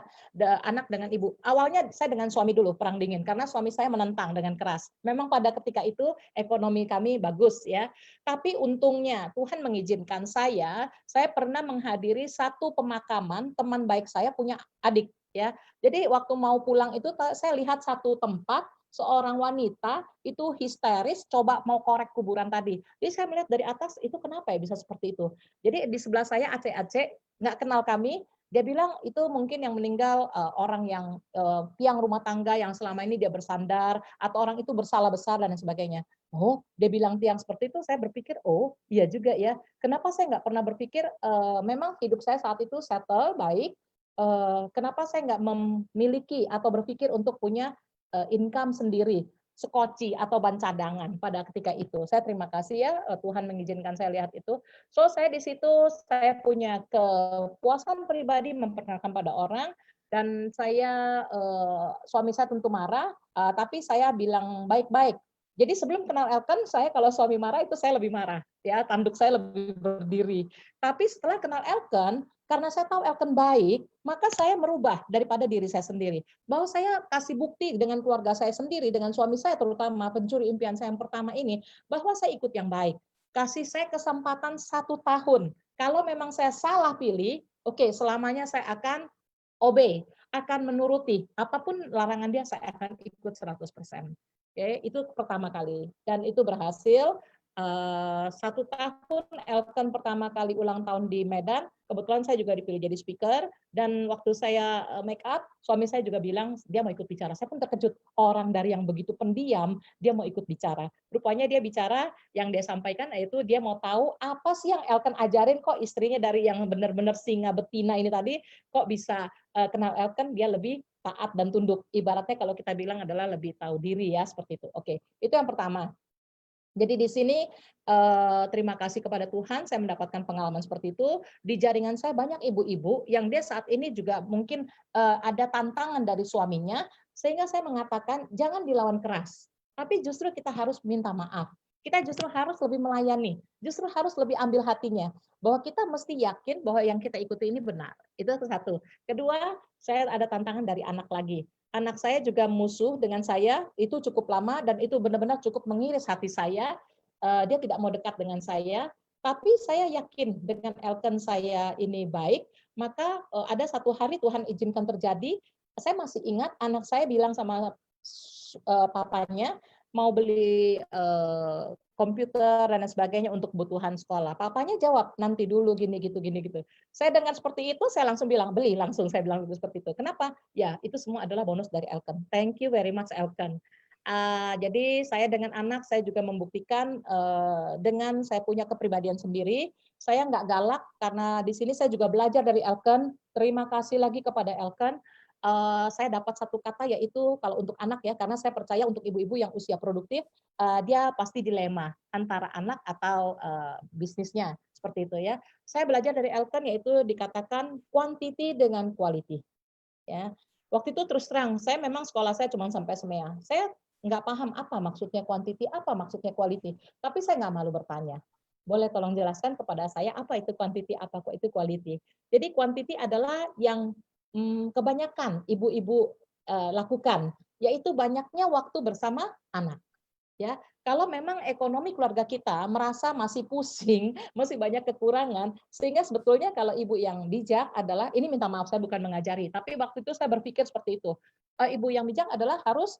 anak dengan ibu. Awalnya saya dengan suami dulu perang dingin karena suami saya menentang dengan keras. Memang pada ketika itu ekonomi kami bagus ya. Tapi untungnya Tuhan mengizinkan saya pernah menghadiri satu pemakaman teman baik saya punya adik ya. Jadi waktu mau pulang itu saya lihat satu tempat seorang wanita itu histeris coba mau korek kuburan tadi. Jadi saya melihat dari atas itu kenapa ya bisa seperti itu. Jadi di sebelah saya acek-acek nggak kenal kami, dia bilang itu mungkin yang meninggal orang yang tiang rumah tangga yang selama ini dia bersandar atau orang itu bersalah besar dan sebagainya. Oh, dia bilang tiang seperti itu, saya berpikir oh iya juga ya. Kenapa saya nggak pernah berpikir memang hidup saya saat itu settle baik. Kenapa saya nggak memiliki atau berpikir untuk punya income sendiri, sekoci atau ban cadangan pada ketika itu. Saya terima kasih ya Tuhan mengizinkan saya lihat itu. So saya di situ saya punya kepuasan pribadi memperkenalkan pada orang dan saya suami saya tentu marah, tapi saya bilang baik-baik. Jadi sebelum kenal Elken, saya kalau suami marah itu saya lebih marah, ya tanduk saya lebih berdiri. Tapi setelah kenal Elken, karena saya tahu Elken baik, maka saya merubah daripada diri saya sendiri. Bahwa saya kasih bukti dengan keluarga saya sendiri, dengan suami saya terutama pencuri impian saya yang pertama ini, bahwa saya ikut yang baik. Kasih saya kesempatan 1 tahun. Kalau memang saya salah pilih, oke, selamanya saya akan obey, akan menuruti. Apapun larangan dia, saya akan ikut 100%. Oke, itu pertama kali. Dan itu berhasil. 1 tahun Elken pertama kali ulang tahun di Medan, kebetulan saya juga dipilih jadi speaker, dan waktu saya make up, suami saya juga bilang dia mau ikut bicara. Saya pun terkejut, orang dari yang begitu pendiam, dia mau ikut bicara. Rupanya dia bicara, yang dia sampaikan yaitu dia mau tahu apa sih yang Elken ajarin kok istrinya dari yang benar-benar singa betina ini tadi, kok bisa kenal Elken, dia lebih taat dan tunduk. Ibaratnya kalau kita bilang adalah lebih tahu diri ya, seperti itu. Oke, itu yang pertama. Jadi di sini terima kasih kepada Tuhan saya mendapatkan pengalaman seperti itu. Di jaringan saya banyak ibu-ibu yang dia saat ini juga mungkin ada tantangan dari suaminya, sehingga saya mengatakan jangan dilawan keras, tapi justru kita harus minta maaf. Kita justru harus lebih melayani, justru harus lebih ambil hatinya, bahwa kita mesti yakin bahwa yang kita ikuti ini benar. Itu satu. Kedua, saya ada tantangan dari anak lagi. Anak saya juga musuh dengan saya, itu cukup lama dan itu benar-benar cukup mengiris hati saya. Dia tidak mau dekat dengan saya, tapi saya yakin dengan Elken saya ini baik, maka ada satu hari Tuhan izinkan terjadi, saya masih ingat anak saya bilang sama papanya, mau beli komputer dan sebagainya untuk kebutuhan sekolah. Papanya jawab, nanti dulu gini gitu. Saya dengar seperti itu, saya langsung bilang, beli langsung, saya bilang seperti itu. Kenapa? Ya, itu semua adalah bonus dari Elken. Thank you very much Elken. Jadi saya dengan anak, saya juga membuktikan dengan saya punya kepribadian sendiri, saya nggak galak, karena di sini saya juga belajar dari Elken. Terima kasih lagi kepada Elken. Saya dapat satu kata yaitu kalau untuk anak ya, karena saya percaya untuk ibu-ibu yang usia produktif dia pasti dilema antara anak atau bisnisnya seperti itu ya. Saya belajar dari Elken yaitu dikatakan quantity dengan quality ya. Waktu itu terus terang saya memang sekolah saya cuma sampai SMEA. Saya nggak paham apa maksudnya quantity, apa maksudnya quality, tapi saya nggak malu bertanya. Boleh tolong jelaskan kepada saya apa itu quantity, apa kok itu quality. Jadi quantity adalah yang kebanyakan ibu-ibu lakukan, yaitu banyaknya waktu bersama anak. Ya, kalau memang ekonomi keluarga kita merasa masih pusing, masih banyak kekurangan, sehingga sebetulnya kalau ibu yang bijak adalah, ini minta maaf saya bukan mengajari, tapi waktu itu saya berpikir seperti itu. Ibu yang bijak adalah harus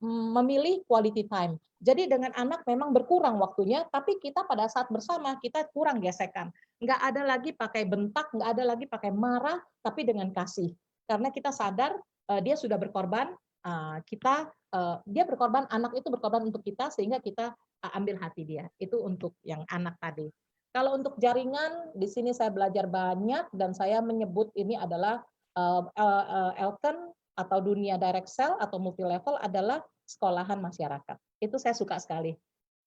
memilih quality time. Jadi dengan anak memang berkurang waktunya, tapi kita pada saat bersama kita kurang gesekan. Nggak ada lagi pakai bentak, nggak ada lagi pakai marah, tapi dengan kasih. Karena kita sadar dia sudah berkorban, dia berkorban, anak itu berkorban untuk kita, sehingga kita ambil hati dia. Itu untuk yang anak tadi. Kalau untuk jaringan, di sini saya belajar banyak, dan saya menyebut ini adalah Elken atau dunia direct sell atau multi level adalah sekolahan masyarakat. Itu saya suka sekali.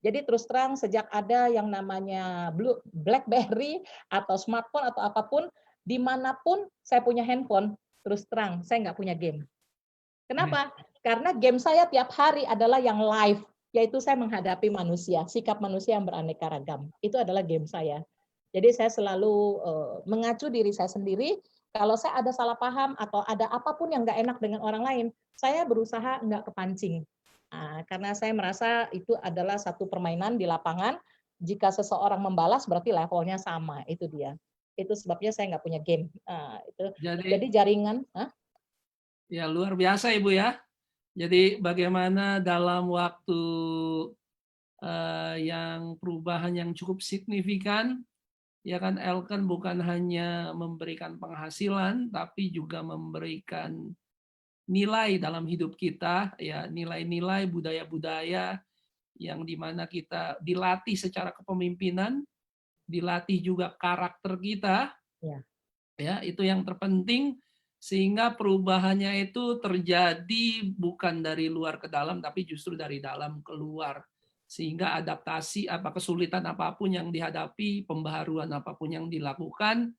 Jadi terus terang, sejak ada yang namanya BlackBerry atau smartphone atau apapun, dimanapun saya punya handphone, terus terang saya nggak punya game. Kenapa? Karena game saya tiap hari adalah yang live, yaitu saya menghadapi manusia, sikap manusia yang beraneka ragam. Itu adalah game saya. Jadi saya selalu mengacu diri saya sendiri. Kalau saya ada salah paham atau ada apapun yang nggak enak dengan orang lain, saya berusaha nggak kepancing. Karena saya merasa itu adalah satu permainan di lapangan. Jika seseorang membalas, berarti levelnya sama. Itu dia. Itu sebabnya saya nggak punya game. Jadi jaringan. Ya, luar biasa Ibu ya. Jadi bagaimana dalam waktu yang perubahan yang cukup signifikan, ya kan, Elken bukan hanya memberikan penghasilan, tapi juga memberikan nilai dalam hidup kita, ya, nilai-nilai budaya-budaya yang dimana kita dilatih secara kepemimpinan, dilatih juga karakter kita, ya, itu yang terpenting, sehingga perubahannya itu terjadi bukan dari luar ke dalam, tapi justru dari dalam keluar. Sehingga adaptasi, kesulitan apapun yang dihadapi, pembaharuan apapun yang dilakukan,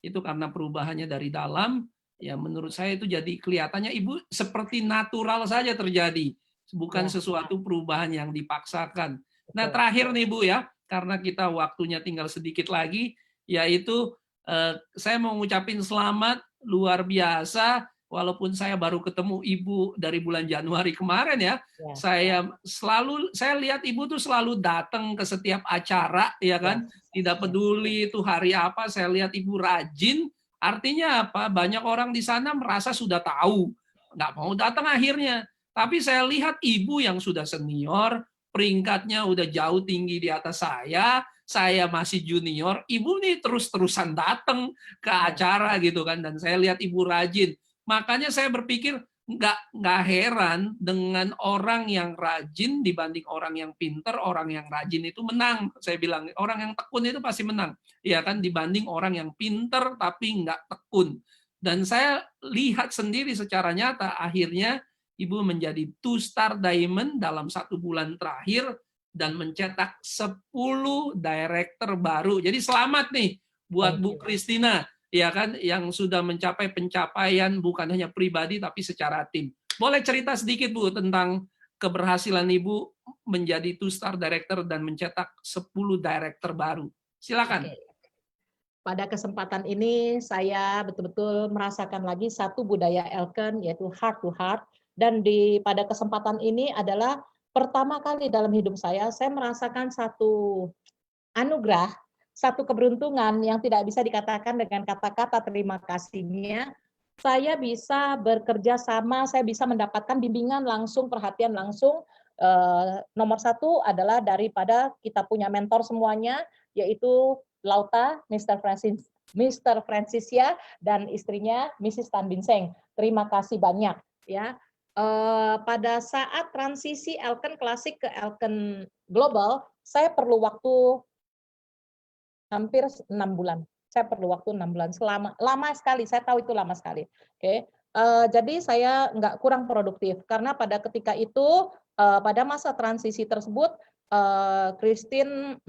itu karena perubahannya dari dalam, ya menurut saya itu jadi kelihatannya Ibu seperti natural saja terjadi, bukan sesuatu perubahan yang dipaksakan. Nah terakhir nih Bu ya, karena kita waktunya tinggal sedikit lagi, yaitu saya mau ngucapin selamat luar biasa, walaupun saya baru ketemu Ibu dari bulan Januari kemarin ya, saya lihat Ibu tuh selalu datang ke setiap acara, ya kan, tidak peduli itu hari apa, saya lihat Ibu rajin, artinya apa? Banyak orang di sana merasa sudah tahu, nggak mau datang akhirnya. Tapi saya lihat Ibu yang sudah senior, peringkatnya udah jauh tinggi di atas saya masih junior, Ibu nih terus-terusan datang ke acara gitu kan, dan saya lihat Ibu rajin. Makanya saya berpikir nggak heran dengan orang yang rajin dibanding orang yang pinter, orang yang rajin itu menang. Saya bilang orang yang tekun itu pasti menang, ya kan, dibanding orang yang pinter tapi nggak tekun. Dan saya lihat sendiri secara nyata akhirnya Ibu menjadi 2-star diamond dalam 1 bulan terakhir dan mencetak 10 director baru. Jadi selamat nih buat Bu Christina, ya kan, yang sudah mencapai pencapaian bukan hanya pribadi tapi secara tim. Boleh cerita sedikit Bu tentang keberhasilan Ibu menjadi 2-star director dan mencetak 10 director baru. Silakan. Pada kesempatan ini saya betul-betul merasakan lagi satu budaya Elken, yaitu heart to heart, dan pada kesempatan ini adalah pertama kali dalam hidup saya merasakan satu anugerah, satu keberuntungan yang tidak bisa dikatakan dengan kata-kata terima kasihnya. Saya bisa bekerja sama, saya bisa mendapatkan bimbingan langsung, perhatian langsung. Nomor 1 adalah daripada kita punya mentor semuanya, yaitu Lauta, Mr. Francisia, dan istrinya Mrs. Tan Bin Seng. Terima kasih banyak ya. Pada saat transisi Elken Klasik ke Elken Global, saya perlu waktu hampir 6 bulan. Saya perlu waktu 6 bulan, lama sekali, saya tahu itu lama sekali. Jadi saya nggak kurang produktif, karena pada ketika itu, pada masa transisi tersebut, Christine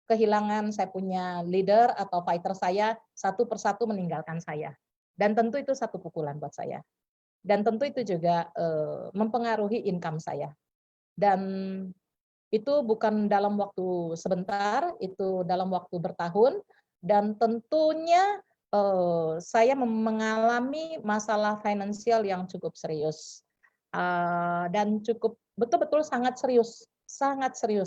kehilangan saya punya leader atau fighter saya, satu persatu meninggalkan saya. Dan tentu itu satu pukulan buat saya. Dan tentu itu juga mempengaruhi income saya. Dan itu bukan dalam waktu sebentar, itu dalam waktu bertahun, dan tentunya saya mengalami masalah finansial yang cukup serius dan cukup betul-betul sangat serius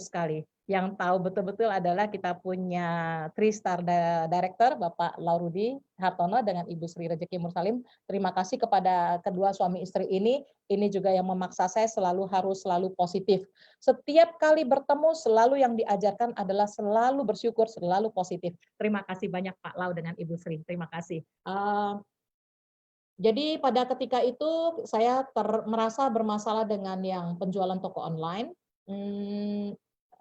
sekali. Yang tahu betul-betul adalah kita punya 3-star director Bapak Laurudi Hartono dengan Ibu Sri Rejeki Mursalim. Terima kasih kepada kedua suami istri ini juga yang memaksa saya harus selalu positif. Setiap kali bertemu selalu yang diajarkan adalah selalu bersyukur, selalu positif. Terima kasih banyak Pak Lau dengan Ibu Sri. Terima kasih. Jadi pada ketika itu saya merasa bermasalah dengan yang penjualan toko online.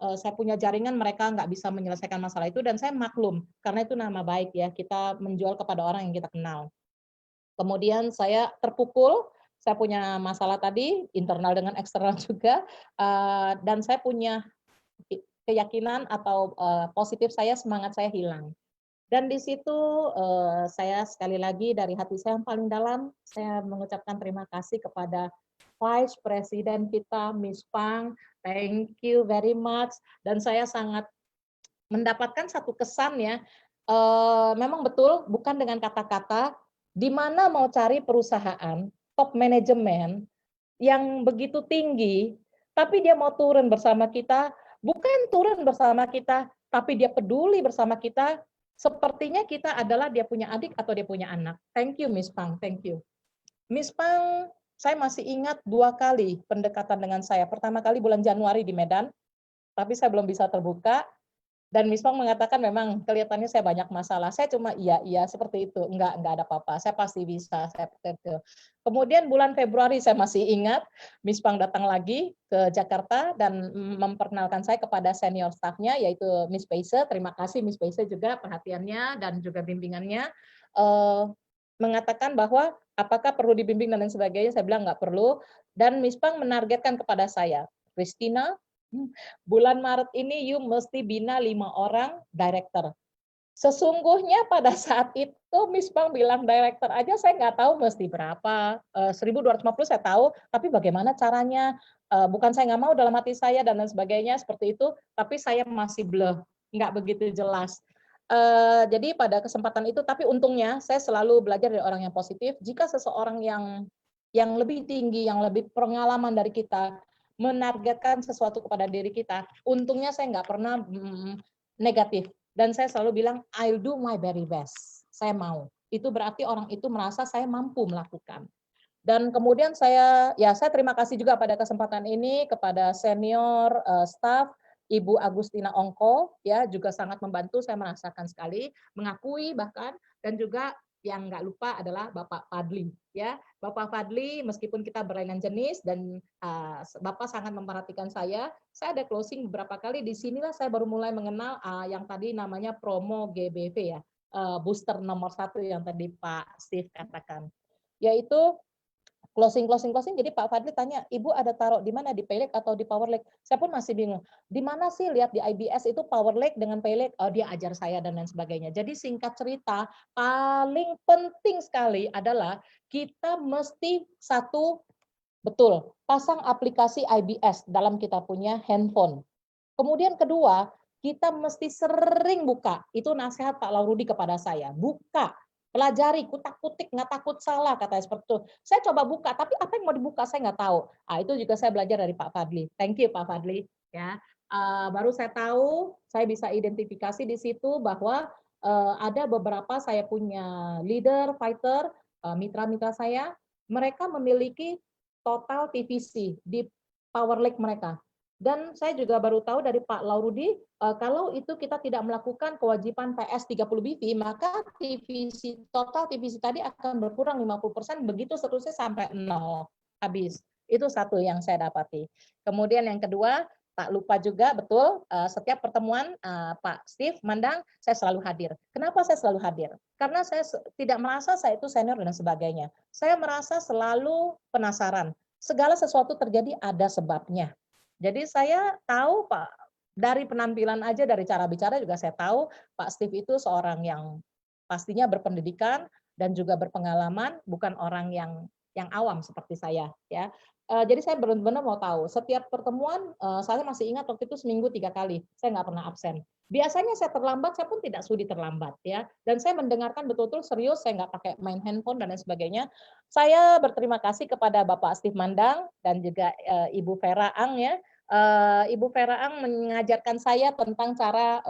Saya punya jaringan, mereka nggak bisa menyelesaikan masalah itu, dan saya maklum karena itu nama baik ya, kita menjual kepada orang yang kita kenal. Kemudian saya terpukul, saya punya masalah tadi internal dengan eksternal juga, dan saya punya keyakinan atau positif saya, semangat saya hilang. Dan di situ saya sekali lagi dari hati saya yang paling dalam, saya mengucapkan terima kasih kepada Vice President kita, Miss Pang. Thank you very much. Dan saya sangat mendapatkan satu kesan ya, memang betul bukan dengan kata-kata, di mana mau cari perusahaan top manajemen yang begitu tinggi, tapi dia mau turun bersama kita, bukan turun bersama kita, tapi dia peduli bersama kita, sepertinya kita adalah dia punya adik atau dia punya anak. Thank you Miss Pang, thank you. Miss Pang, saya masih ingat 2 kali pendekatan dengan saya. Pertama kali bulan Januari di Medan, tapi saya belum bisa terbuka. Dan Miss Pang mengatakan memang kelihatannya saya banyak masalah. Saya cuma iya seperti itu, enggak ada apa-apa. Saya pasti bisa. Kemudian bulan Februari saya masih ingat, Miss Pang datang lagi ke Jakarta dan memperkenalkan saya kepada senior staffnya yaitu Miss Paise. Terima kasih Miss Paise juga perhatiannya dan juga bimbingannya. Mengatakan bahwa apakah perlu dibimbing dan lain sebagainya, saya bilang nggak perlu. Dan Miss Pang menargetkan kepada saya, Christina, bulan Maret ini you mesti bina 5 orang director. Sesungguhnya pada saat itu Miss Pang bilang director aja saya nggak tahu mesti berapa, 1.250 saya tahu, tapi bagaimana caranya, bukan saya nggak mau dalam hati saya dan lain sebagainya seperti itu, tapi saya masih bleh, nggak begitu jelas. Jadi pada kesempatan itu, tapi untungnya saya selalu belajar dari orang yang positif. Jika seseorang yang lebih tinggi, yang lebih pengalaman dari kita, menargetkan sesuatu kepada diri kita, untungnya saya nggak pernah negatif. Dan saya selalu bilang, I'll do my very best. Saya mau. Itu berarti orang itu merasa saya mampu melakukan. Dan kemudian saya terima kasih juga pada kesempatan ini kepada senior staff, Ibu Agustina Ongko, ya juga sangat membantu, saya merasakan sekali, mengakui bahkan, dan juga yang nggak lupa adalah Bapak Fadli, ya Bapak Fadli, meskipun kita berlainan jenis dan Bapak sangat memperhatikan saya ada closing beberapa kali, di sinilah saya baru mulai mengenal yang tadi namanya promo GBV ya, booster nomor 1 yang tadi Pak Steve katakan, yaitu closing. Jadi Pak Fadli tanya, Ibu ada taruh di mana, di Paylake atau di Powerlake? Saya pun masih bingung. Di mana sih lihat di IBS itu Powerlake dengan Paylake? Oh, dia ajar saya dan lain sebagainya. Jadi singkat cerita, paling penting sekali adalah kita mesti satu, betul, pasang aplikasi IBS dalam kita punya handphone. Kemudian kedua, kita mesti sering buka. Itu nasihat Pak Laurudi kepada saya. Buka. Pelajari, kutak-kutik, nggak takut salah, katanya seperti itu. Saya coba buka, tapi apa yang mau dibuka saya nggak tahu. Itu juga saya belajar dari Pak Fadli. Thank you Pak Fadli. Ya, baru saya tahu, saya bisa identifikasi di situ bahwa ada beberapa saya punya leader, fighter, mitra-mitra saya, mereka memiliki total TVC di Powerlake mereka. Dan saya juga baru tahu dari Pak Laurudi, kalau itu kita tidak melakukan kewajiban PS 30 BV, maka total TVC tadi akan berkurang 50%, begitu seterusnya sampai 0, habis. Itu satu yang saya dapati. Kemudian yang kedua, tak lupa juga, betul, setiap pertemuan Pak Steve Mandang, saya selalu hadir. Kenapa saya selalu hadir? Karena saya tidak merasa saya itu senior dan sebagainya. Saya merasa selalu penasaran. Segala sesuatu terjadi ada sebabnya. Jadi saya tahu Pak, dari penampilan aja, dari cara bicara juga saya tahu Pak Steve itu seorang yang pastinya berpendidikan dan juga berpengalaman, bukan orang yang yang awam seperti saya ya. Jadi saya benar-benar mau tahu. Setiap pertemuan saya masih ingat waktu itu seminggu 3 kali. Saya nggak pernah absen. Biasanya saya terlambat, saya pun tidak sudi terlambat ya. Dan saya mendengarkan betul-betul serius, saya nggak pakai main handphone dan lain sebagainya. Saya berterima kasih kepada Bapak Steve Mandang dan juga Ibu Vera Ang ya. Ibu Vera Ang mengajarkan saya tentang cara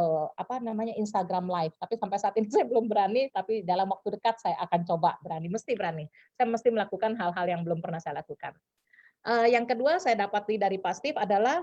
Instagram Live. Tapi sampai saat ini saya belum berani, tapi dalam waktu dekat saya akan coba berani, mesti berani. Saya mesti melakukan hal-hal yang belum pernah saya lakukan. Yang kedua saya dapati dari Pak Steve adalah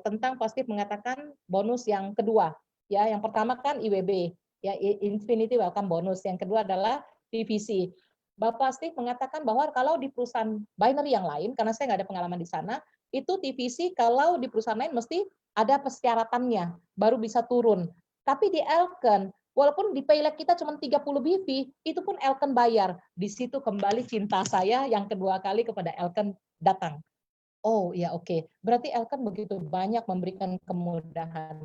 tentang Pak Steve mengatakan bonus yang kedua. Ya, yang pertama kan IWB, ya Infinity Welcome Bonus. Yang kedua adalah PVC. Bapak Steve mengatakan bahwa kalau di perusahaan binary yang lain, karena saya nggak ada pengalaman di sana, itu TVC kalau di perusahaan lain mesti ada persyaratannya, baru bisa turun. Tapi di Elken, walaupun di Paylab kita cuma 30 BV, itu pun Elken bayar. Di situ kembali cinta saya yang kedua kali kepada Elken datang. Oh ya oke. Berarti Elken begitu banyak memberikan kemudahan.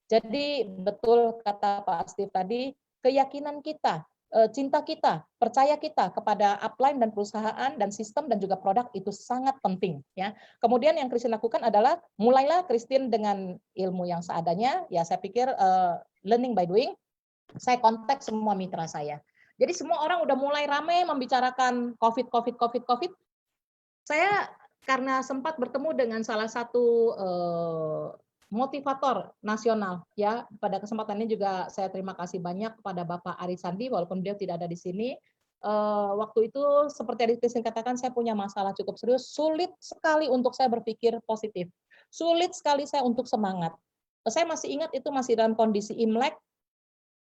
Jadi betul kata Pak Steve tadi, keyakinan kita, cinta kita, percaya kita kepada upline dan perusahaan dan sistem dan juga produk itu sangat penting ya. Kemudian yang Christine lakukan adalah mulailah Christine dengan ilmu yang seadanya. Ya saya pikir learning by doing. Saya kontak semua mitra saya. Jadi semua orang udah mulai ramai membicarakan COVID. Saya karena sempat bertemu dengan salah satu motivator nasional ya, pada kesempatan ini juga saya terima kasih banyak kepada Bapak Ari Sandi walaupun beliau tidak ada di sini. Waktu itu seperti yang katakan, saya punya masalah cukup serius, sulit sekali untuk saya berpikir positif, sulit sekali saya untuk semangat. Saya masih ingat itu masih dalam kondisi Imlek,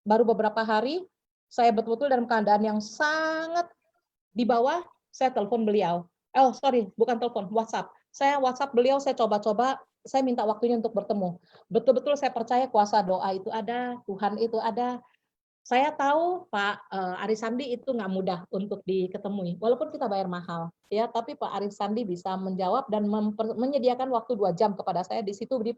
baru beberapa hari saya betul-betul dalam keadaan yang sangat di bawah. Saya telepon beliau. Bukan telepon, WhatsApp. Saya WhatsApp beliau, saya coba-coba, saya minta waktunya untuk bertemu. Betul-betul saya percaya kuasa doa itu ada, Tuhan itu ada. Saya tahu Pak Ari Sandi itu nggak mudah untuk diketemui, walaupun kita bayar mahal, ya. Tapi Pak Ari Sandi bisa menjawab dan menyediakan waktu 2 jam kepada saya di situ. Dari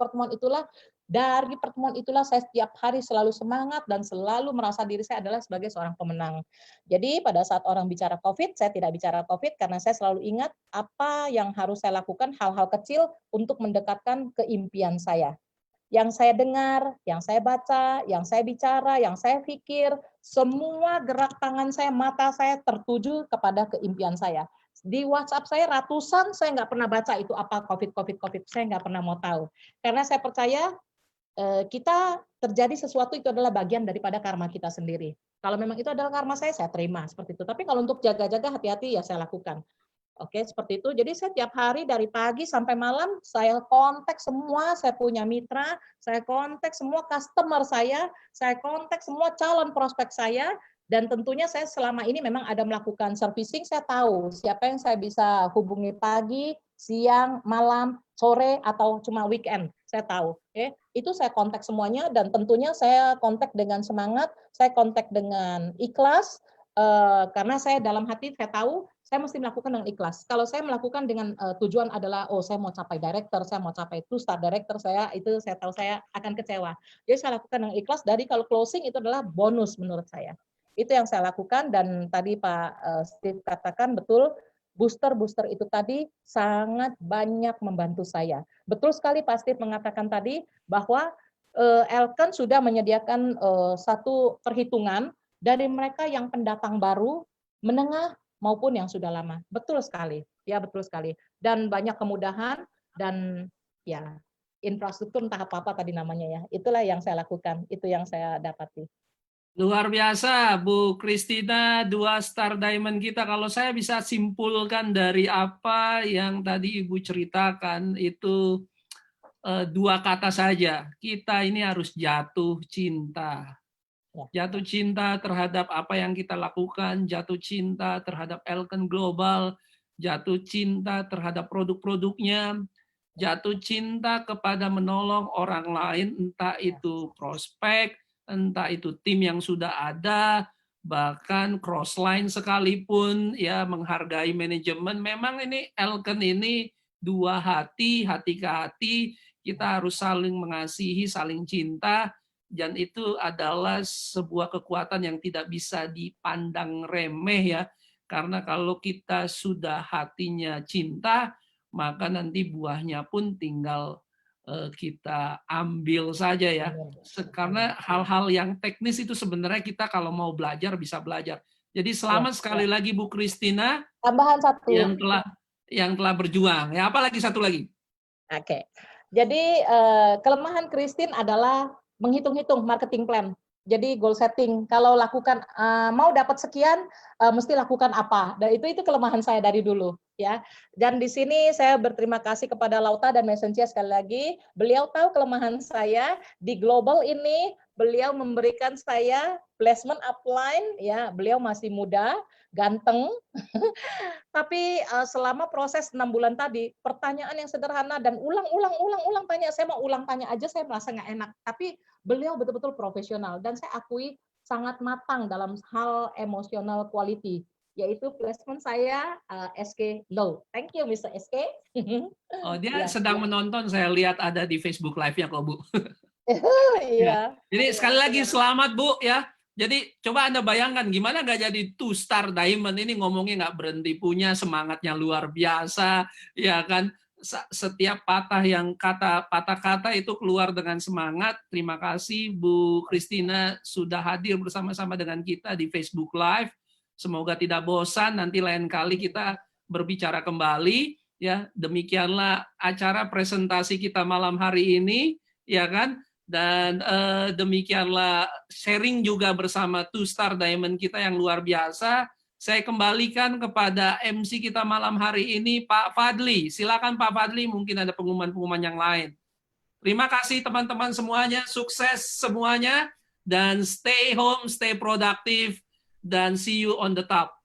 pertemuan itulah saya setiap hari selalu semangat dan selalu merasa diri saya adalah sebagai seorang pemenang. Jadi pada saat orang bicara COVID, saya tidak bicara COVID karena saya selalu ingat apa yang harus saya lakukan, hal-hal kecil untuk mendekatkan ke impian saya. Yang saya dengar, yang saya baca, yang saya bicara, yang saya pikir, semua gerak tangan saya, mata saya tertuju kepada keimpian saya. Di WhatsApp saya ratusan, saya nggak pernah baca itu apa COVID, saya nggak pernah mau tahu. Karena saya percaya kita terjadi sesuatu itu adalah bagian daripada karma kita sendiri. Kalau memang itu adalah karma saya terima seperti itu. Tapi kalau untuk jaga-jaga, hati-hati ya saya lakukan. Oke, seperti itu. Jadi saya tiap hari dari pagi sampai malam saya kontak semua, saya punya mitra, saya kontak semua customer saya kontak semua calon prospek saya, dan tentunya saya selama ini memang ada melakukan servicing, saya tahu siapa yang saya bisa hubungi pagi, siang, malam, sore, atau cuma weekend, saya tahu. Oke, itu saya kontak semuanya, dan tentunya saya kontak dengan semangat, saya kontak dengan ikhlas, karena saya dalam hati saya tahu saya mesti melakukan dengan ikhlas. Kalau saya melakukan dengan tujuan adalah saya mau capai director, saya mau capai 2-star director, saya tahu saya akan kecewa. Jadi saya lakukan dengan ikhlas. Dari kalau closing itu adalah bonus menurut saya. Itu yang saya lakukan, dan tadi Pak Steve katakan betul, booster itu tadi sangat banyak membantu saya. Betul sekali Pak Steve mengatakan tadi bahwa Elken sudah menyediakan satu perhitungan dari mereka yang pendatang baru, menengah, maupun yang sudah lama. Betul sekali. Ya, betul sekali. Dan banyak kemudahan dan ya infrastruktur entah apa-apa tadi namanya ya. Itulah yang saya lakukan. Itu yang saya dapati. Luar biasa, Bu Christina, 2-star diamond kita. Kalau saya bisa simpulkan dari apa yang tadi Ibu ceritakan, itu 2 kata saja. Kita ini harus jatuh cinta. Jatuh cinta terhadap apa yang kita lakukan, jatuh cinta terhadap Elken Global, jatuh cinta terhadap produk-produknya, jatuh cinta kepada menolong orang lain, entah itu prospek, entah itu tim yang sudah ada, bahkan crossline sekalipun, ya menghargai manajemen. Memang ini Elken ini 2 hati, hati ke hati, kita harus saling mengasihi, saling cinta. Dan itu adalah sebuah kekuatan yang tidak bisa dipandang remeh ya. Karena kalau kita sudah hatinya cinta, maka nanti buahnya pun tinggal kita ambil saja ya. Karena hal-hal yang teknis itu sebenarnya kita kalau mau belajar bisa belajar. Jadi selamat sekali lagi Bu Christina Tambahan satu. yang telah berjuang. Ya, apa lagi satu lagi? Oke. Jadi kelemahan Christine adalah menghitung-hitung marketing plan. Jadi goal setting. Kalau lakukan mau dapat sekian, mesti lakukan apa. Dan itu kelemahan saya dari dulu, ya. Dan di sini saya berterima kasih kepada Lauta dan Messencia sekali lagi. Beliau tahu kelemahan saya di global ini. Beliau memberikan saya placement upline, ya. Beliau masih muda, ganteng. Tapi selama proses 6 bulan tadi, pertanyaan yang sederhana dan ulang tanya, saya mau ulang tanya aja saya merasa nggak enak. Tapi beliau betul-betul profesional dan saya akui sangat matang dalam hal emotional quality, yaitu placement saya SK Low. Thank you Mr. SK. Oh, dia sedang menonton, saya lihat ada di Facebook Live-nya kok, Bu. Iya. Jadi sekali lagi selamat Bu ya. Jadi coba Anda bayangkan gimana nggak jadi 2-star diamond ini, ngomongnya nggak berhenti, punya semangatnya luar biasa, ya kan. Setiap patah kata itu keluar dengan semangat. Terima kasih Bu Christina sudah hadir bersama-sama dengan kita di Facebook Live. Semoga tidak bosan, nanti lain kali kita berbicara kembali. Ya, demikianlah acara presentasi kita malam hari ini, ya kan. Dan demikianlah sharing juga bersama 2-star diamond kita yang luar biasa. Saya kembalikan kepada MC kita malam hari ini, Pak Fadli. Silakan Pak Fadli, mungkin ada pengumuman-pengumuman yang lain. Terima kasih teman-teman semuanya, sukses semuanya, dan stay home, stay productive, dan see you on the top.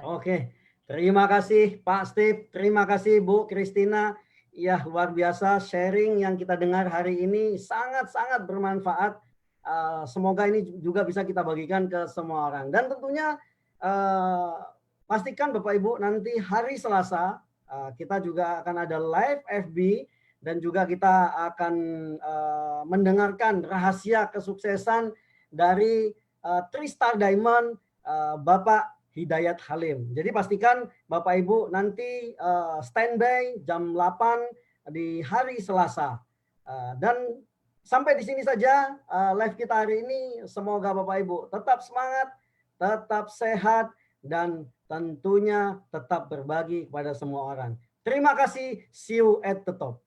Oke, terima kasih Pak Steve, terima kasih Bu Christina. Ya, luar biasa sharing yang kita dengar hari ini sangat-sangat bermanfaat. Semoga ini juga bisa kita bagikan ke semua orang. Dan tentunya pastikan Bapak Ibu nanti hari Selasa kita juga akan ada live FB dan juga kita akan mendengarkan rahasia kesuksesan dari 3-star diamond Bapak Hidayat Halim. Jadi pastikan Bapak Ibu nanti standby jam 8 di hari Selasa. Dan sampai di sini saja live kita hari ini. Semoga Bapak Ibu tetap semangat, tetap sehat, dan tentunya tetap berbagi kepada semua orang. Terima kasih. See you at the top.